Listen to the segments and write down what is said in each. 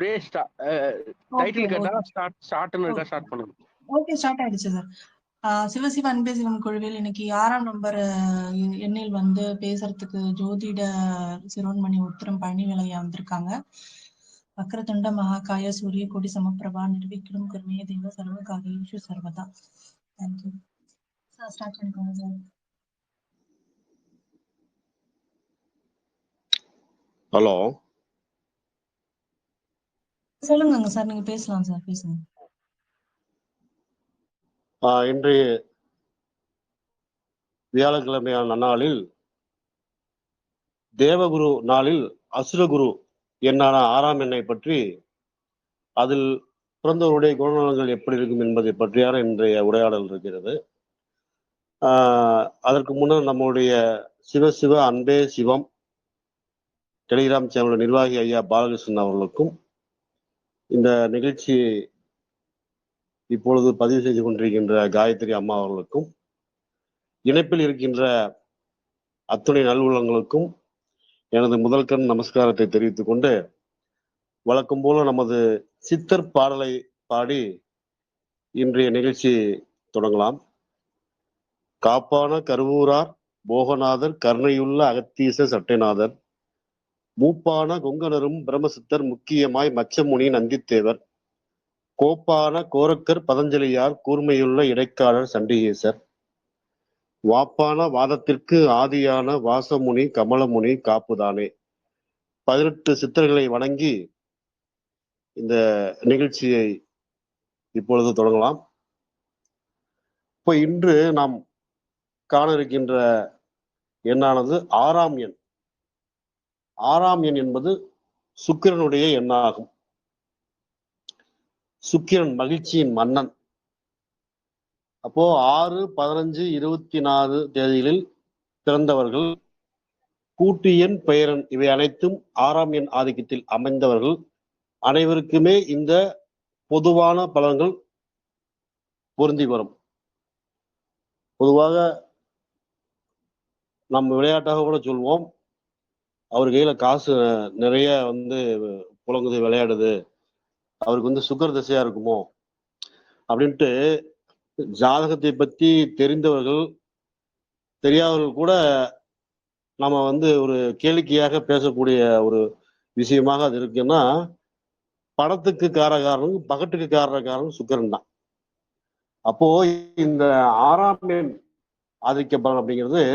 அப்படியே டைட்டில் கேட்டா ஸ்டார்ட்னு இருக்கா, ஸ்டார்ட் பண்ணுங்க. ஓகே, ஸ்டார்ட் ஆயிடுச்சு சார். சிவசிவ அன்பே சிவம் குழுவில் இன்னைக்கு 6ஆம் நம்பர் எண்ணில் வந்து பேசுறதுக்கு ஜோதிட சிரோன்மணி உத்திரம் பழனிவேலையா வந்திருக்காங்க. வக்ரதுண்ட மகாகாய சூரிய கோடி சமப்பிரபா நிர்விக்ரம் கர்மேய தேவ சர்வ காரியேஷு சர்வதா. Thank you sir. ஸ்டார்ட் பண்ணிக்கோங்க சார். ஹலோ, சொல்லுங்க சார், நீங்க பேசலாம் சார், பேசுங்க. இன்றைய வியாழக்கிழமையான நன்னாளில் தேவகுரு நாளில் அசுரகுரு எண்ணான 6ஆம் எண்ணை பற்றி, அதில் பிறந்தவருடைய குணநலங்கள் எப்படி இருக்கும் என்பதை பற்றியான இன்றைய உரையாடல் இருக்கிறது. அதற்கு முன்னர் நம்முடைய சிவசிவ அன்பே சிவம் டெலிகிராம் சேனல் நிர்வாகி ஐயா பாலகிருஷ்ணன் அவர்களுக்கும், இந்த நிகழ்ச்சியை இப்பொழுது பதிவு செய்து கொண்டிருக்கின்ற காயத்ரி அம்மா அவர்களுக்கும், இணைப்பில் இருக்கின்ற அத்துணை நல்வுள்ளங்களுக்கும் எனது முதல்கண் நமஸ்காரத்தை தெரிவித்துக் கொண்டு, வழக்கம் போல நமது சித்தர் பாடலை பாடி இன்றைய நிகழ்ச்சி தொடங்கலாம். காப்பான கருவூரார் போகநாதர் கருணையுள்ள அகத்தீச சட்டைநாதர் மூப்பான கொங்கணரும் பிரம்மசித்தர் முக்கியமாய் மச்சமுனி நந்தித்தேவர் கோப்பான கோரக்கர் பதஞ்சலியார் கூர்மையுள்ள இடைக்காலர் சண்டிகேசர் வாப்பான வாதத்திற்கு ஆதியான வாசமுனி கமலமுனி காப்புதானே. 18 சித்தர்களை வணங்கி இந்த நிகழ்ச்சியை இப்பொழுது தொடங்கலாம். இப்போ இன்று நாம் காண இருக்கின்ற எண்ணானது 6ஆம் எண். 6ஆம் எண் என்பது சுக்கிரனுடைய எண்ணாகும். சுக்கிரன் மகிழ்ச்சியின் மன்னன். அப்போ 6, 15, 24 தேதிகளில் பிறந்தவர்கள், கூட்டு எண், பெயரன் இவை அனைத்தும் 6ஆம் எண் ஆதிக்கத்தில் அமைந்தவர்கள் அனைவருக்குமே இந்த பொதுவான பலன்கள் பொருந்தி வரும். பொதுவாக நம்ம விளையாட்டாக கூட சொல்வோம், அவர் கையில காசு நிறைய புழங்குது, விளையாடுது, அவருக்கு சுக்கர திசையா இருக்குமோ அப்படின்ட்டு ஜாதகத்தை பத்தி தெரிந்தவர்கள் தெரியாதவர்கள் கூட நம்ம ஒரு கேளிக்கையாக பேசக்கூடிய ஒரு விஷயமாக அது இருக்குன்னா, பணத்துக்கு காரணம் பகட்டுக்கு காரணம் சுக்கிரன் தான். அப்போ இந்த 6ஆம் எண் ஆதிக்க பலன் அப்படிங்கிறது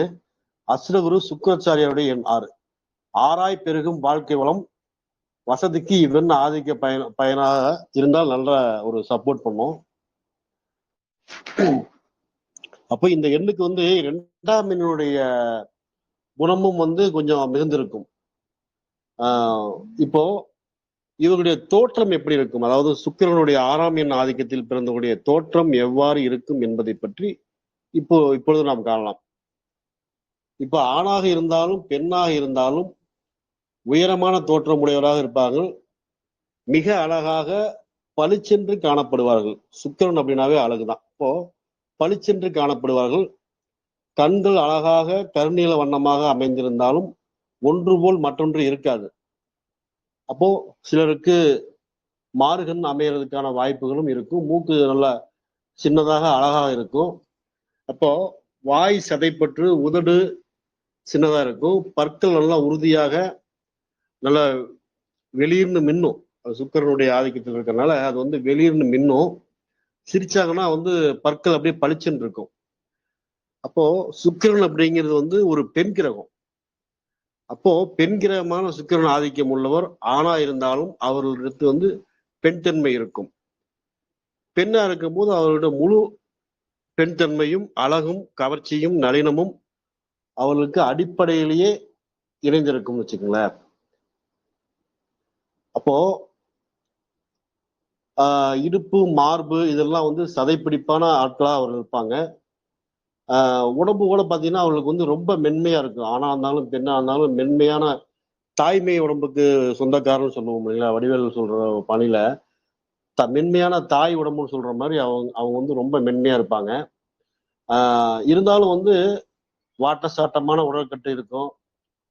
அசுரகுரு சுக்கராச்சாரியாருடைய எண் 6. 6ஆய் பெருகும் வாழ்க்கை வளம் வசதிக்கு இவன் ஆதிக்க பயனாக இருந்தால் நல்ல ஒரு சப்போர்ட் பண்ணும். அப்போ இந்த எண்ணுக்கு 2ஆம் எண்ணுடைய குணமும் கொஞ்சம் மிகுந்திருக்கும். இப்போ இவருடைய தோற்றம் எப்படி இருக்கும், அதாவது சுக்கிரனுடைய 6ஆம் எண் ஆதிக்கத்தில் பிறந்தவருடைய தோற்றம் எவ்வாறு இருக்கும் என்பதை பற்றி இப்பொழுது நாம் காணலாம். இப்போ ஆணாக இருந்தாலும் பெண்ணாக இருந்தாலும் உயரமான தோற்றம் உடையவராக இருப்பார்கள். மிக அழகாக பளிச்சென்று காணப்படுவார்கள். சுக்கிரன் அப்படின்னாவே அழகுதான். இப்போ பளிச்சென்று காணப்படுவார்கள். கண்கள் அழகாக கருநீல வண்ணமாக அமைந்திருந்தாலும் ஒன்று போல் மற்றொன்று இருக்காது. அப்போ சிலருக்கு மாறுகண் அமையறதுக்கான வாய்ப்புகளும் இருக்கும். மூக்கு நல்லா சின்னதாக அழகாக இருக்கும். அப்போ வாய் சதைப்பற்று, உதடு சின்னதா இருக்கும். பற்கள் நல்லா உறுதியாக நல்லா வெளியிருந்து மின்னும். சுக்கிரனுடைய ஆதிக்கத்தில் இருக்கிறதுனால அது வெளியிருந்து மின்னும். சிரிச்சாங்கன்னா பற்கள் அப்படியே பளிச்சுன்னு இருக்கும். அப்போ சுக்கிரன் அப்படிங்கிறது ஒரு பெண் கிரகம். அப்போ பெண் கிரகமான சுக்கிரன் ஆதிக்கம் உள்ளவர் ஆணா இருந்தாலும் அவர்களுக்கு பெண் தன்மை இருக்கும். பெண்ணா இருக்கும் போது அவருடைய முழு பெண் தன்மையும் அழகும் கவர்ச்சியும் நளினமும் அவர்களுக்கு அடிப்படையிலேயே இணைந்திருக்கும்னு வச்சுக்கோங்களேன். அப்போ இடுப்பு, மார்பு இதெல்லாம் சதைப்பிடிப்பான ஆட்களா அவர்கள் இருப்பாங்க. உடம்பு கூட பார்த்தீங்கன்னா அவர்களுக்கு ரொம்ப மென்மையா இருக்கும். ஆணா இருந்தாலும் பெண்ணா இருந்தாலும் மென்மையான தாய்மை உடம்புக்கு சொந்தக்காரன்னு சொல்லுவோம் இல்லைங்களா, வடிவேல் சொல்ற பணியில மென்மையான தாய் உடம்புன்னு சொல்ற மாதிரி அவங்க ரொம்ப மென்மையா இருப்பாங்க. இருந்தாலும் வாட்ட சாட்டமான உடற்கட்டு இருக்கும்.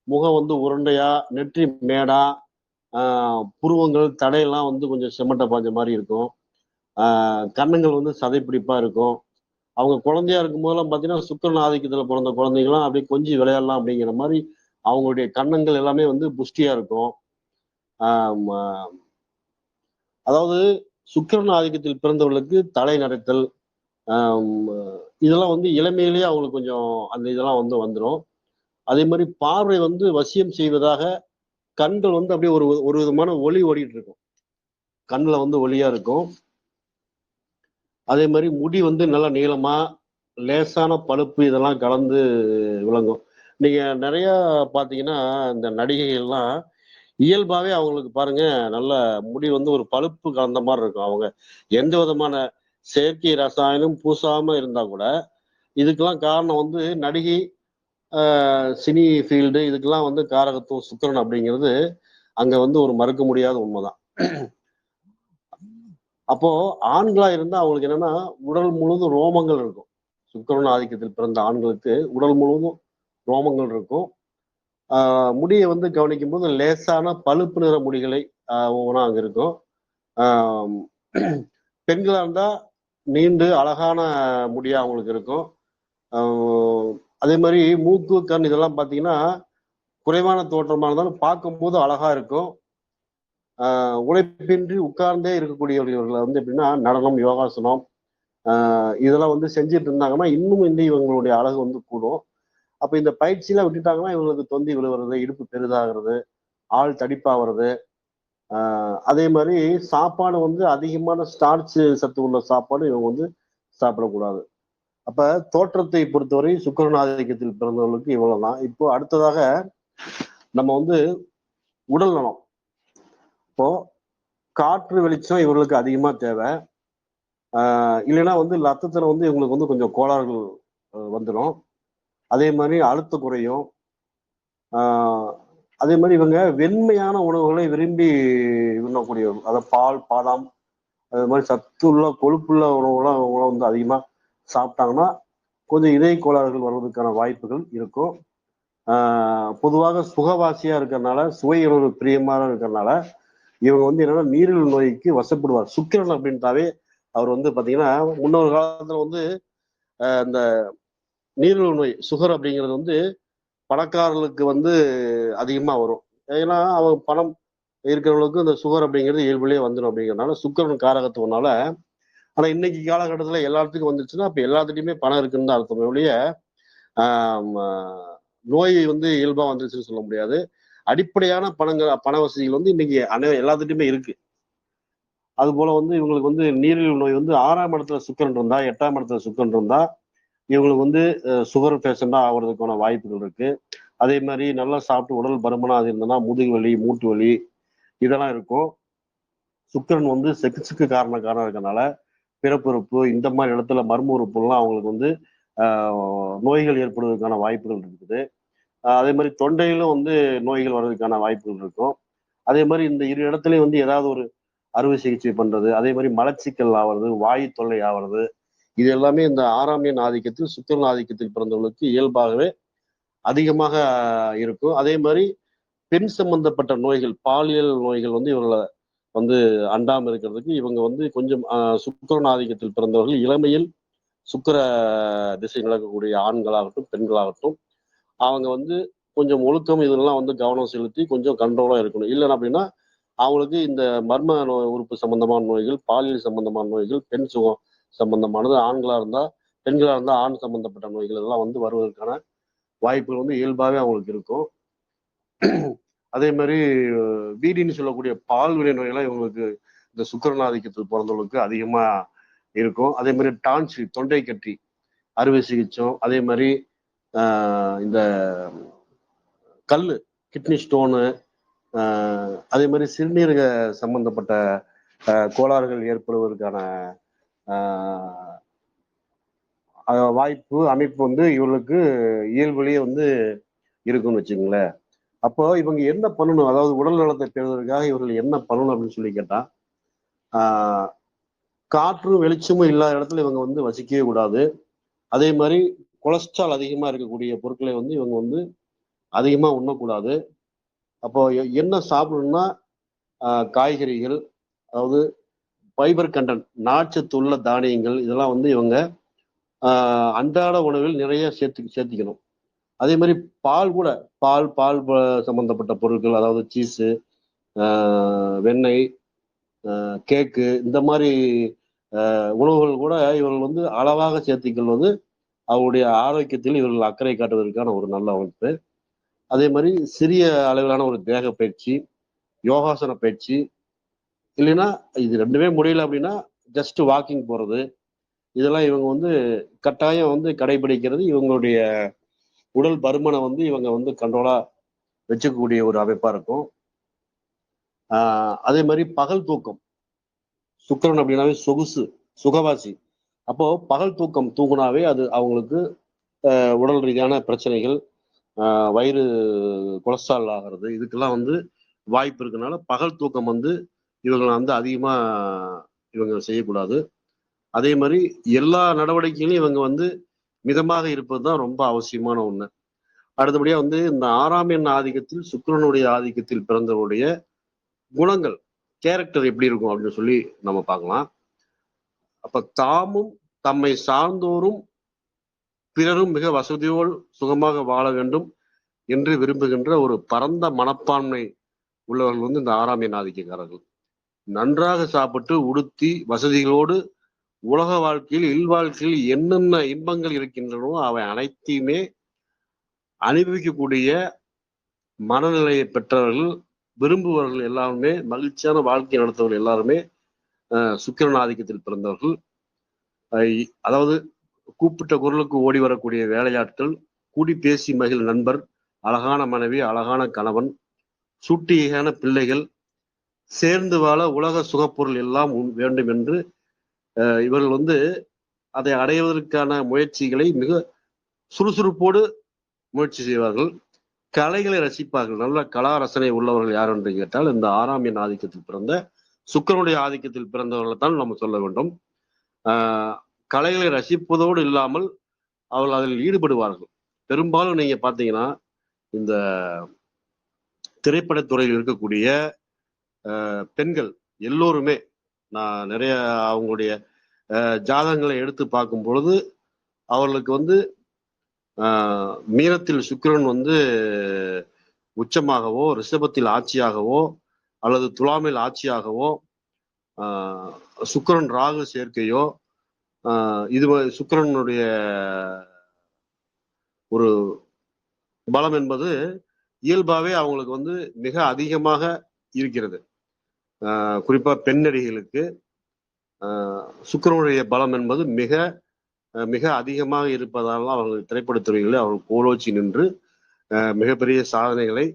முகம் உருண்டையா, நெற்றி மேடா, புருவங்கள் தடையெல்லாம் வந்து கொஞ்சம் செமட்ட பாஞ்ச மாதிரி இருக்கும். கன்னங்கள் வந்து சதைப்பிடிப்பா இருக்கும். அவங்க குழந்தையா இருக்கும் போதெல்லாம் பார்த்தீங்கன்னா சுக்கிரன் ஆதிக்கத்துல பிறந்த குழந்தைங்களாம் அப்படியே கொஞ்சி விளையாடலாம் அப்படிங்கிற மாதிரி அவங்களுடைய கன்னங்கள் எல்லாமே வந்து புஷ்டியா இருக்கும். ஆஹ் அதாவது சுக்கிரன் ஆதிக்கத்தில் பிறந்தவர்களுக்கு தலை நரைத்தல், இதெல்லாம் வந்து இளமையிலேயே அவங்களுக்கு கொஞ்சம் அந்த இதெல்லாம் வந்து வந்துடும். அதே மாதிரி பார்வை வந்து வசியம் செய்வதாக கண்கள் வந்து அப்படியே ஒரு ஒரு விதமான ஒளி ஓடிட்டு இருக்கும். கண்ணுல வந்து ஒளியா இருக்கும். அதே மாதிரி முடி வந்து நல்லா நீளமா லேசான பழுப்பு இதெல்லாம் கலந்து விளங்கும். நீங்க நிறைய பாத்தீங்கன்னா இந்த நடிகைகள்லாம் இயல்பாவே அவங்களுக்கு பாருங்க நல்ல முடி வந்து ஒரு பழுப்பு கலந்த மாதிரி இருக்கும். அவங்க எந்த விதமான செயற்கை ரசாயனம் பூசாம இருந்தா கூட இதுக்கெல்லாம் காரணம் வந்து நடிகை, சினி ஃபீல்டு இதுக்கெல்லாம் வந்து காரகத்துவம் சுக்கிரன் அப்படிங்கிறது அங்க வந்து ஒரு மறுக்க முடியாத உண்மைதான். அப்போ ஆண்களா இருந்தா அவங்களுக்கு என்னன்னா உடல் முழுவதும் ரோமங்கள் இருக்கும். சுக்கிரன் ஆதிக்கத்தில் பிறந்த ஆண்களுக்கு உடல் முழுவதும் ரோமங்கள் இருக்கும். முடியை வந்து கவனிக்கும் போது லேசான பழுப்பு நிற முடிகளை ஒவ்வொன்றா அங்க இருக்கும். ஆஹ் பெண்களா இருந்தா நீண்டு அழகான முடியா அவங்களுக்கு இருக்கும். அதே மாதிரி மூக்கு கண் இதெல்லாம் பார்த்தீங்கன்னா குறைவான தோற்றமா இருந்தாலும் பார்க்கும்போது அழகா இருக்கும். உழைப்பின்றி உட்கார்ந்தே இருக்கக்கூடியவர்களை வந்து எப்படின்னா நடனம், யோகாசனம் இதெல்லாம் வந்து செஞ்சுட்டு இருந்தாங்கன்னா இன்னும் வந்து இவங்களுடைய அழகு வந்து கூடும். அப்ப இந்த பயிற்சியெல்லாம் விட்டுட்டாங்கன்னா இவங்களுக்கு தொந்தி விழுவுறது, இடுப்பு பெரிதாகிறது, ஆள் தடிப்பாகிறது. அதே மாதிரி சாப்பாடு வந்து அதிகமான ஸ்டார்ச் சத்து உள்ள சாப்பாடு இவங்க வந்து சாப்பிடக்கூடாது. அப்ப தோற்றத்தை பொறுத்தவரை சுக்கிரன் ஆதிக்கத்தில் பிறந்தவர்களுக்கு இவ்வளவுதான். இப்போ அடுத்ததாக நம்ம வந்து உடல் நலம். இப்போ காற்று வெளிச்சம் இவர்களுக்கு அதிகமா தேவை. இல்லைன்னா வந்து ரத்தத்துல வந்து இவங்களுக்கு வந்து கொஞ்சம் கோளாறுகள் வந்துடும். அதே மாதிரி அழுத்தம் குறையும். அதே மாதிரி இவங்க வெண்மையான உணவுகளை விரும்பி உண்ணக்கூடியவர்கள். அதாவது பால், பாதாம், அது மாதிரி சத்துள்ள கொழுப்புள்ள உணவுலாம் உணவு வந்து அதிகமா சாப்பிட்டாங்கன்னா கொஞ்சம் இதய கோளாறுகள் வருவதற்கான வாய்ப்புகள் இருக்கும். பொதுவாக சுகவாசியா இருக்கிறதுனால, சுவை உணவு பிரியமாக இருக்கிறதுனால இவங்க வந்து என்னன்னா நீரிழிவு நோய்க்கு வசப்படுவார். சுக்கிரன் அப்படின்ட்டாவே அவர் வந்து பாத்தீங்கன்னா முன்னொரு காலத்துல வந்து இந்த நீரிழிவு நோய் சுகர் அப்படிங்கிறது வந்து பணக்காரர்களுக்கு வந்து அதிகமா வரும். ஏன்னா அவங்க பணம் இருக்கிறவங்களுக்கு இந்த சுகர் அப்படிங்கிறது இயல்புலேயே வந்துடும் அப்படிங்கிறதுனால சுக்கிரன் காரகத்துவனால. ஆனா இன்னைக்கு காலகட்டத்துல எல்லாத்துக்கும் வந்துருச்சுன்னா அப்ப எல்லாத்துட்டையுமே பணம் இருக்குன்னு தான் அர்த்தம் ஒழிய நோய் வந்து இயல்பா வந்துருச்சுன்னு சொல்ல முடியாது. அடிப்படையான பண வசதிகள் வந்து இன்னைக்கு எல்லாத்துட்டையுமே இருக்கு. அது போல வந்து இவங்களுக்கு வந்து நீரிழிவு நோய் வந்து 6ஆம் இடத்துல சுக்கிரன் இருந்தா, 8ஆம் இடத்துல சுக்கிரன் இருந்தா இவங்களுக்கு வந்து சுகர் பேஷண்டா ஆகுறதுக்கான வாய்ப்புகள் இருக்கு. அதே மாதிரி நல்லா சாப்பிட்டு உடல் பருமனா அது இருந்ததுன்னா முதுகு வலி, மூட்டு வலி இதெல்லாம் இருக்கும். சுக்கிரன் வந்து செக்ஸுக்கு காரணக்காரனா இருக்கனால பிறப்புறுப்பு இந்த மாதிரி இடத்துல மர்ம உறுப்புலாம் அவங்களுக்கு வந்து நோய்கள் ஏற்படுவதற்கான வாய்ப்புகள் இருக்குது. அதே மாதிரி தொண்டையிலும் வந்து நோய்கள் வர்றதுக்கான வாய்ப்புகள் இருக்கும். அதே மாதிரி இந்த இரு இடத்துலயும் வந்து ஏதாவது ஒரு அறுவை சிகிச்சை பண்றது, அதே மாதிரி மலச்சிக்கல் ஆவறது, வாயு தொல்லை ஆவறது, இது எல்லாமே இந்த 6ஆம் எண் ஆதிக்கத்தில் சுக்கிரன் ஆதிக்கத்தில் பிறந்தவர்களுக்கு இயல்பாகவே அதிகமாக இருக்கும். அதே மாதிரி பெண் சம்பந்தப்பட்ட நோய்கள், பாலியல் நோய்கள் வந்து இவங்களை வந்து அண்டாம இருக்கிறதுக்கு இவங்க வந்து கொஞ்சம் சுக்கிரன் ஆதிக்கத்தில் பிறந்தவர்கள் இளமையில் சுக்கிர திசை நடக்கக்கூடிய ஆண்களாகட்டும் பெண்களாகட்டும் அவங்க வந்து கொஞ்சம் ஒழுக்கம் இதெல்லாம் வந்து கவனம் செலுத்தி கொஞ்சம் கண்ட்ரோலா இருக்கணும். இல்லைன்னா அப்படின்னா அவங்களுக்கு இந்த மர்ம நோய் உறுப்பு சம்பந்தமான நோய்கள், பாலியல் சம்பந்தமான நோய்கள், பெண் சுகம் சம்பந்தமானது ஆண்களா இருந்தா, பெண்களா இருந்தா ஆண் சம்பந்தப்பட்ட நோய்கள் எல்லாம் வந்து வருவதற்கான வாய்ப்புகள் வந்து இயல்பாகவே அவங்களுக்கு இருக்கும். அதே மாதிரி வீடின்னு சொல்லக்கூடிய பால்வினை நோயெல்லாம் இவங்களுக்கு இந்த சுக்கிரன் ஆதிக்கத்தில் பிறந்தவங்களுக்கு அதிகமா இருக்கும். அதே மாதிரி டான்சி, தொண்டை கட்டி அறுவை சிகிச்சை, அதே மாதிரி இந்த கல்லு, கிட்னி ஸ்டோனு, அதே மாதிரி சிறுநீரக சம்பந்தப்பட்ட கோளாறுகள் ஏற்படுவதற்கான வாய்ப்பு அமைப்பு வந்து இவர்களுக்கு இயல்புலேயே வந்து இருக்குன்னு வச்சுங்களேன். அப்போ இவங்க என்ன பண்ணணும், அதாவது உடல் நலத்தை பெறுவதற்காக இவர்கள் என்ன பண்ணணும் அப்படின்னு சொல்லி கேட்டா, காற்றும் வெளிச்சமும் இல்லாத இடத்துல இவங்க வந்து வசிக்கவே கூடாது. அதே மாதிரி கொலஸ்ட்ரால் அதிகமா இருக்கக்கூடிய பொருட்களை வந்து இவங்க வந்து அதிகமா உண்ணக்கூடாது. அப்போ என்ன சாப்பிடணும்னா காய்கறிகள், அதாவது ஃபைபர் கண்டென்ட், நார்ச்சத்துள்ள தானியங்கள், இதெல்லாம் வந்து இவங்க அன்றாட உணவில் நிறைய சேர்த்திக்கணும். அதே மாதிரி பால் கூட, பால் சம்பந்தப்பட்ட பொருட்கள், அதாவது சீஸு, வெண்ணெய், கேக்கு, இந்த மாதிரி உணவுகள் கூட இவர்கள் வந்து அளவாக சேர்த்திக்கொள்வது அவருடைய ஆரோக்கியத்தில் இவர்கள் அக்கறை காட்டுவதற்கான ஒரு நல்ல அமைப்பு. அதே மாதிரி சிறிய அளவிலான ஒரு தேக பயிற்சி, யோகாசன பயிற்சி, இல்லைன்னா இது ரெண்டுமே முடியல அப்படின்னா ஜஸ்ட் வாக்கிங் போறது, இதெல்லாம் இவங்க வந்து கட்டாயம் வந்து கடைபிடிக்கிறது இவங்களுடைய உடல் பருமனை வந்து இவங்க வந்து கண்ட்ரோலா வச்சுக்கக்கூடிய ஒரு அமைப்பா இருக்கும். அதே மாதிரி பகல் தூக்கம், சுக்கிரன் அப்படின்னாவே சொகுசு, சுகவாசி. அப்போ பகல் தூக்கம் தூங்குனாவே அது அவங்களுக்கு உடல் ரீதியான பிரச்சனைகள், வயிறு கொலஸ்ட்ரால் ஆகிறது, இதுக்கெல்லாம் வந்து வாய்ப்பு இருக்கனால பகல் தூக்கம் வந்து இவங்களை வந்து அதிகமா இவங்க செய்யக்கூடாது. அதே மாதிரி எல்லா நடவடிக்கைகளையும் இவங்க வந்து மிதமாக இருப்பது தான் ரொம்ப அவசியமான ஒண்ணு. அடுத்தபடியா வந்து இந்த 6ஆம் எண் ஆதிக்கத்தில், சுக்கிரனுடைய ஆதிக்கத்தில் பிறந்தவருடைய குணங்கள், கேரக்டர் எப்படி இருக்கும் அப்படின்னு சொல்லி நம்ம பார்க்கலாம். அப்ப தாமும் தம்மை சார்ந்தோரும் பிறரும் மிக வசதியோடு சுகமாக வாழ வேண்டும் என்று விரும்புகின்ற ஒரு பரந்த மனப்பான்மை உள்ளவர்கள் வந்து இந்த 6ஆம் எண் ஆதிக்கக்காரர்கள். நன்றாக சாப்பிட்டு உடுத்தி வசதிகளோடு உலக வாழ்க்கையில், இல்வாழ்க்கையில் என்னென்ன இன்பங்கள் இருக்கின்றனோ அவை அனைத்தையுமே அனுபவிக்கக்கூடிய மனநிலையை பெற்றவர்கள், விரும்புபவர்கள் எல்லாருமே, மகிழ்ச்சியான வாழ்க்கை நடத்துவர்கள் எல்லாருமே சுக்கிரன் ஆதிக்கத்தில் பிறந்தவர்கள். அதாவது கூப்பிட்ட குரலுக்கு ஓடி வரக்கூடிய வேலையாட்கள், கூடி பேசி மகிழ் நண்பர், அழகான மனைவி, அழகான கணவன், சூட்டியான பிள்ளைகள், சேர்ந்து வாழ உலக சுகப்பொருள் எல்லாம் வேண்டும் என்று இவர்கள் வந்து அதை அடைவதற்கான முயற்சிகளை மிக சுறுசுறுப்போடு முயற்சி செய்வார்கள். கலைகளை ரசிப்பார்கள். நல்ல கலா ரசனை உள்ளவர்கள் யார் என்று கேட்டால் இந்த 6ஆம் எண் ஆதிக்கத்தில் பிறந்த சுக்கிரனுடைய ஆதிக்கத்தில் பிறந்தவர்களை தான் நம்ம சொல்ல வேண்டும். கலைகளை ரசிப்பதோடு இல்லாமல் அவர்கள் அதில் ஈடுபடுவார்கள். பெரும்பாலும் நீங்க பார்த்தீங்கன்னா இந்த திரைப்படத்துறையில் இருக்கக்கூடிய பெண்கள் எல்லோருமே, நான் நிறைய அவங்களுடைய ஜாதகங்களை எடுத்து பார்க்கும் பொழுது அவர்களுக்கு வந்து மீனத்தில் சுக்கிரன் வந்து உச்சமாகவோ, ரிஷபத்தில் ஆட்சியாகவோ, அல்லது துலாமில் ஆட்சியாகவோ, சுக்கிரன் ராகு சேர்க்கையோ, இது சுக்கிரனுடைய ஒரு பலம் என்பது இயல்பாவே அவங்களுக்கு வந்து மிக அதிகமாக இருக்கிறது. குறிப்பா பெண் நடிகைகளுக்கு சுக்கிரனுடைய பலம் என்பது மிக மிக அதிகமாக இருப்பதால் அவர்கள் திரைப்படத்துறைகளில் அவர்கள் கோலோச்சி நின்று மிகப்பெரிய சாதனைகளை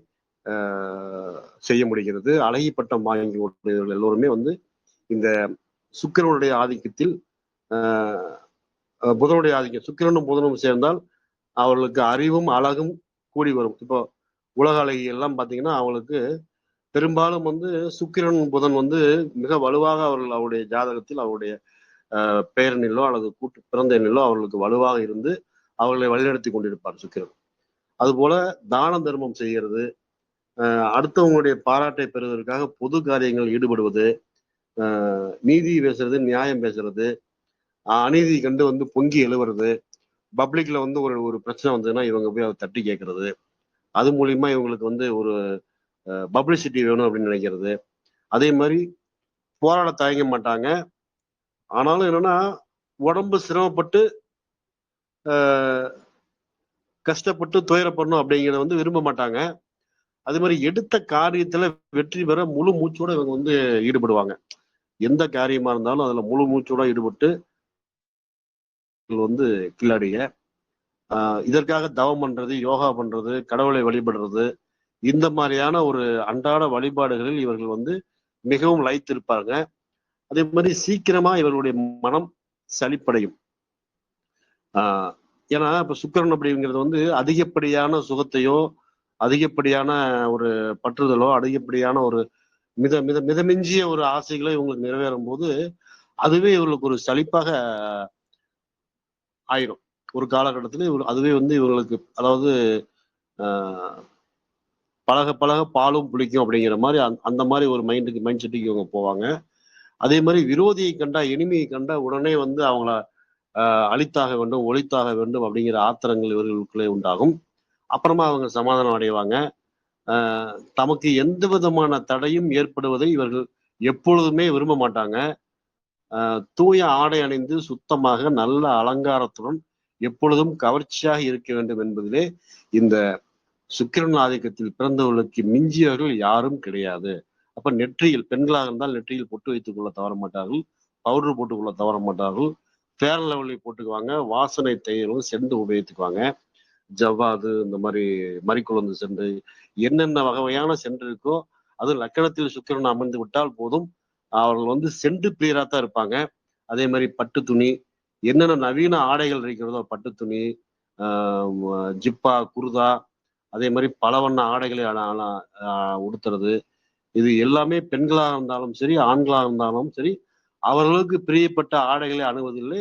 செய்ய முடிகிறது. அழகி பட்டம் வாங்கி கொண்டவர்கள் எல்லோருமே வந்து இந்த சுக்கிரனுடைய ஆதிக்கத்தில், புதனுடைய ஆதிக்கம், சுக்கிரனும் புதனும் சேர்ந்தால் அவர்களுக்கு அறிவும் அழகும் கூடி வரும். இப்போ உலக அழகி எல்லாம் பார்த்தீங்கன்னா அவங்களுக்கு பெரும்பாலும் வந்து சுக்கிரன் புதன் வந்து மிக வலுவாக அவர்கள் அவருடைய ஜாதகத்தில் அவருடைய பேரனிலோ அல்லது கூட்டு பிறந்த எண்ணிலோ அவர்களுக்கு வலுவாக இருந்து அவர்களை வழிநடத்தி கொண்டிருப்பார் சுக்கிரன். அதுபோல தான தர்மம் செய்கிறது, அடுத்தவங்களுடைய பாராட்டை பெறுவதற்காக பொது காரியங்கள் ஈடுபடுவது, நீதி பேசுறது, நியாயம் பேசுறது, அநீதி கண்டு வந்து பொங்கி எழுவுறது, பப்ளிக்ல வந்து ஒரு பிரச்சனை வந்ததுன்னா இவங்க போய் அதை தட்டி கேட்கறது, அது மூலியமா இவங்களுக்கு வந்து ஒரு பப்ளிசிட்டி வேணும் அப்படின்னு நினைக்கிறது. அதே மாதிரி போராட தயங்க மாட்டாங்க. ஆனாலும் என்னன்னா உடம்பு சிரமப்பட்டு கஷ்டப்பட்டு துயரப்படணும் அப்படிங்கிறத வந்து விரும்ப மாட்டாங்க. அதே மாதிரி எடுத்த காரியத்துல வெற்றி பெற முழு மூச்சோட இவங்க வந்து ஈடுபடுவாங்க. எந்த காரியமா இருந்தாலும் அதுல முழு மூச்சோட ஈடுபட்டு வந்து கில்லாடிங்க. இதற்காக தவம் பண்றது, யோகா பண்றது, கடவுளை வழிபடுறது, இந்த மாதிரியான ஒரு அன்றாட வழிபாடுகளில் இவர்கள் வந்து மிகவும் லயித்திருப்பாங்க. அதே மாதிரி சீக்கிரமா இவர்களுடைய மனம் சலிப்படையும். ஏன்னா இப்ப சுக்கிரன் அப்படிங்கிறது வந்து அதிகப்படியான சுகத்தையோ, அதிகப்படியான ஒரு பற்றுதலோ, அதிகப்படியான ஒரு மிதமிஞ்சிய ஒரு ஆசைகளை இவங்களுக்கு நிறைவேறும் போது அதுவே இவர்களுக்கு ஒரு சலிப்பாக ஆயிரும். ஒரு காலகட்டத்தில் அதுவே வந்து இவங்களுக்கு, அதாவது பழக பழக பாலும் புளிக்கும் அப்படிங்கிற மாதிரி அந்த மாதிரி ஒரு மைண்ட் செட்டுக்கு இவங்க போவாங்க. அதே மாதிரி விரோதியை கண்டா, எனிமையை கண்டா உடனே வந்து அவங்கள அழித்தாக வேண்டும், ஒழித்தாக வேண்டும் அப்படிங்கிற ஆத்திரங்கள் இவர்களுக்குள்ளே உண்டாகும். அப்புறமா அவங்க சமாதானம் அடைவாங்க. தமக்கு எந்த விதமான தடையும் ஏற்படுவதை இவர்கள் எப்பொழுதுமே விரும்ப மாட்டாங்க. தூய ஆடை அணிந்து சுத்தமாக நல்ல அலங்காரத்துடன் எப்பொழுதும் கவர்ச்சியாக இருக்க வேண்டும் என்பதிலே இந்த சுக்கிரன் ஆதிக்கத்தில் பிறந்தவர்களுக்கு மிஞ்சியவர்கள் யாரும் கிடையாது. அப்ப நெற்றியில், பெண்களாக இருந்தால் நெற்றியில் பொட்டு வைத்துக் கொள்ள தவற மாட்டார்கள், பவுடர் போட்டுக்கொள்ள தவற மாட்டார்கள், ஃபேர் லெவலி போட்டுக்குவாங்க, வாசனை தையலும் செண்டு உபயோகித்துக்குவாங்க, ஜவ்வாது, இந்த மாதிரி மறிக்குழந்து சென்று, என்னென்ன வகையான சென்று இருக்கோ அது லக்கணத்தில் சுக்கிரன் அமர்ந்து விட்டால் போதும், அவர்கள் வந்து சென்று பிரியரா தான் இருப்பாங்க. அதே மாதிரி பட்டு துணி, என்னென்ன நவீன ஆடைகள் இருக்கிறதோ, பட்டு துணி, ஜிப்பா, குருதா, அதே மாதிரி பல வண்ண ஆடைகளை உடுத்துறது, இது எல்லாமே பெண்களாக இருந்தாலும் சரி, ஆண்களாக இருந்தாலும் சரி, அவர்களுக்கு பிரியப்பட்ட ஆடைகளை அணுவதில்லை.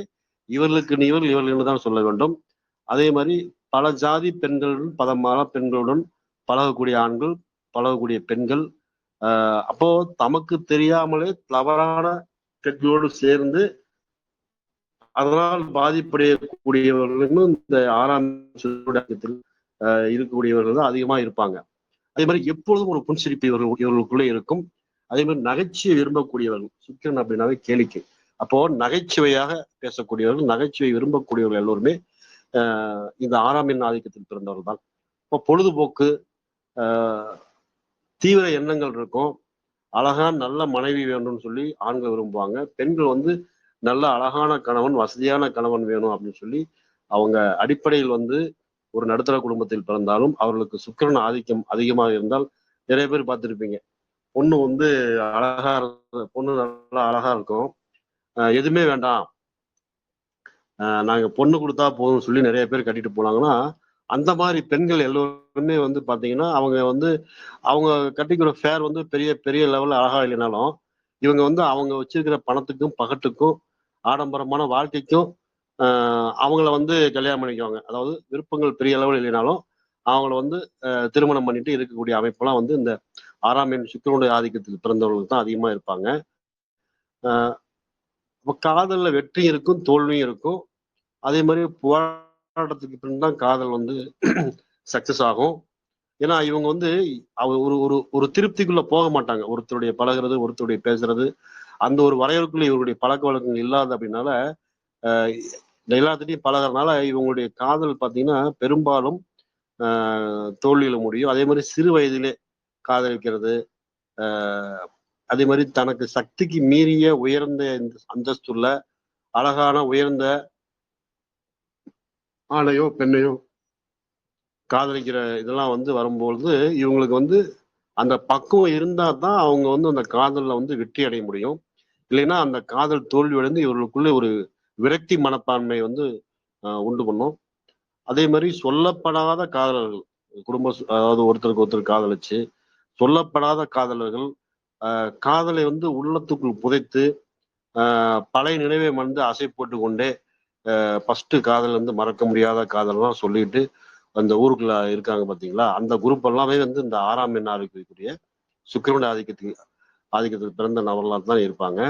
இவர்களுக்கு இவர்கள் தான் சொல்ல வேண்டும். அதே மாதிரி பல ஜாதி பெண்களுடன், பல பெண்களுடன் பழகக்கூடிய ஆண்கள், பழகக்கூடிய பெண்கள், அப்போ தமக்கு தெரியாமலே தவறான பெண்களோடு சேர்ந்து அதனால் பாதிப்படையக்கூடியவர்களும் இந்த 6ஆம் இருக்கக்கூடியவர்கள் தான் அதிகமா இருப்பாங்க. அதே மாதிரி எப்பொழுதும் ஒரு புன்சிரிப்பு இவர்களுக்குள்ளே இருக்கும். அதே மாதிரி நகைச்சுவை விரும்பக்கூடியவர்கள், சுக்கிரன் அப்படின்னாவே கேளிக்கை. அப்போ நகைச்சுவையாக பேசக்கூடியவர்கள், நகைச்சுவை விரும்பக்கூடியவர்கள் எல்லோருமே இந்த 6ஆம் எண் ஆதிக்கத்தில் பிறந்தவர்கள் தான். இப்போ பொழுதுபோக்கு, தீவிர எண்ணங்கள் இருக்கும். அழகான நல்ல மனைவி வேணும்னு சொல்லி ஆண்கள் விரும்புவாங்க. பெண்கள் வந்து நல்ல அழகான கணவன், வசதியான கணவன் வேணும் அப்படின்னு சொல்லி அவங்க அடிப்படையில் வந்து ஒரு நடுத்தர குடும்பத்தில் பிறந்தாலும் அவர்களுக்கு சுக்கிரன் ஆதிக்கம் அதிகமாக இருந்தால் நிறைய பேர் பார்த்துருப்பீங்க. பொண்ணு வந்து பொண்ணு நல்லா அழகா இருக்கும், எதுவுமே வேண்டாம், நாங்க பொண்ணு கொடுத்தா போதும்னு சொல்லி நிறைய பேர் கட்டிட்டு போனாங்கன்னா, அந்த மாதிரி பெண்கள் எல்லோருமே வந்து பாத்தீங்கன்னா அவங்க கட்டிக்கிற ஃபேர் வந்து பெரிய பெரிய லெவல்ல அழகா இல்லைனாலும், இவங்க வந்து அவங்க வச்சிருக்கிற பணத்துக்கும் பகட்டுக்கும் ஆடம்பரமான வாழ்க்கைக்கும் அவங்கள வந்து கல்யாணம் பண்ணிக்குவாங்க. அதாவது விருப்பங்கள் பெரிய அளவில் இல்லைனாலும் அவங்கள வந்து திருமணம் பண்ணிட்டு இருக்கக்கூடிய அமைப்பெல்லாம் வந்து இந்த 6ஆம் எண் சுக்கிரனுடைய ஆதிக்கத்தில் பிறந்தவர்களுக்கு தான் அதிகமா இருப்பாங்க. காதல்ல வெற்றி இருக்கும், தோல்வியும் இருக்கும். அதே மாதிரி போராட்டத்துக்கு பின் தான் காதல் வந்து சக்சஸ் ஆகும். ஏன்னா இவங்க வந்து ஒரு ஒரு ஒரு திருப்திக்குள்ள போக மாட்டாங்க. ஒருத்தருடைய பழகிறது, ஒருத்தருடைய பேசுறது, அந்த ஒரு வரையறுக்குள்ள இவருடைய பழக்க வழக்கங்கள் இல்லாத அப்படின்னால எல்லாத்திட்டையும் பழகிறதுனால இவங்களுடைய காதல் பார்த்தீங்கன்னா பெரும்பாலும் தோல்வியில முடியும். அதே மாதிரி சிறு வயதிலே காதலிக்கிறது, அதே மாதிரி தனக்கு சக்திக்கு மீறிய உயர்ந்த அந்தஸ்துள்ள அழகான உயர்ந்த ஆணையோ பெண்ணையோ காதலிக்கிற இதெல்லாம் வந்து வரும்பொழுது இவங்களுக்கு வந்து அந்த பக்குவம் இருந்தா தான் அவங்க வந்து அந்த காதல்ல வந்து வெற்றி அடைய முடியும். இல்லைன்னா அந்த காதல் தோல்வியடைந்து இவர்களுக்குள்ள ஒரு விரக்தி மனப்பான்மை வந்து உண்டு பண்ணும். அதே மாதிரி சொல்லப்படாத காதலர்கள், அதாவது ஒருத்தருக்கு ஒருத்தர் காதலிச்சு சொல்லப்படாத காதலர்கள் காதலை வந்து உள்ளத்துக்குள் புதைத்து பழைய நினைவை வந்து அசை போட்டு கொண்டே ஃபர்ஸ்ட் காதல் வந்து மறக்க முடியாத காதல்லாம் சொல்லிட்டு அந்த ஊருக்குள்ள இருக்காங்க பாத்தீங்களா, அந்த குரூப் எல்லாமே வந்து இந்த 6ஆம் எண் இருக்கக்கூடிய சுக்கிரனுடைய ஆதிக்கத்துக்கு பிறந்த நபர்களாக தான் இருப்பாங்க.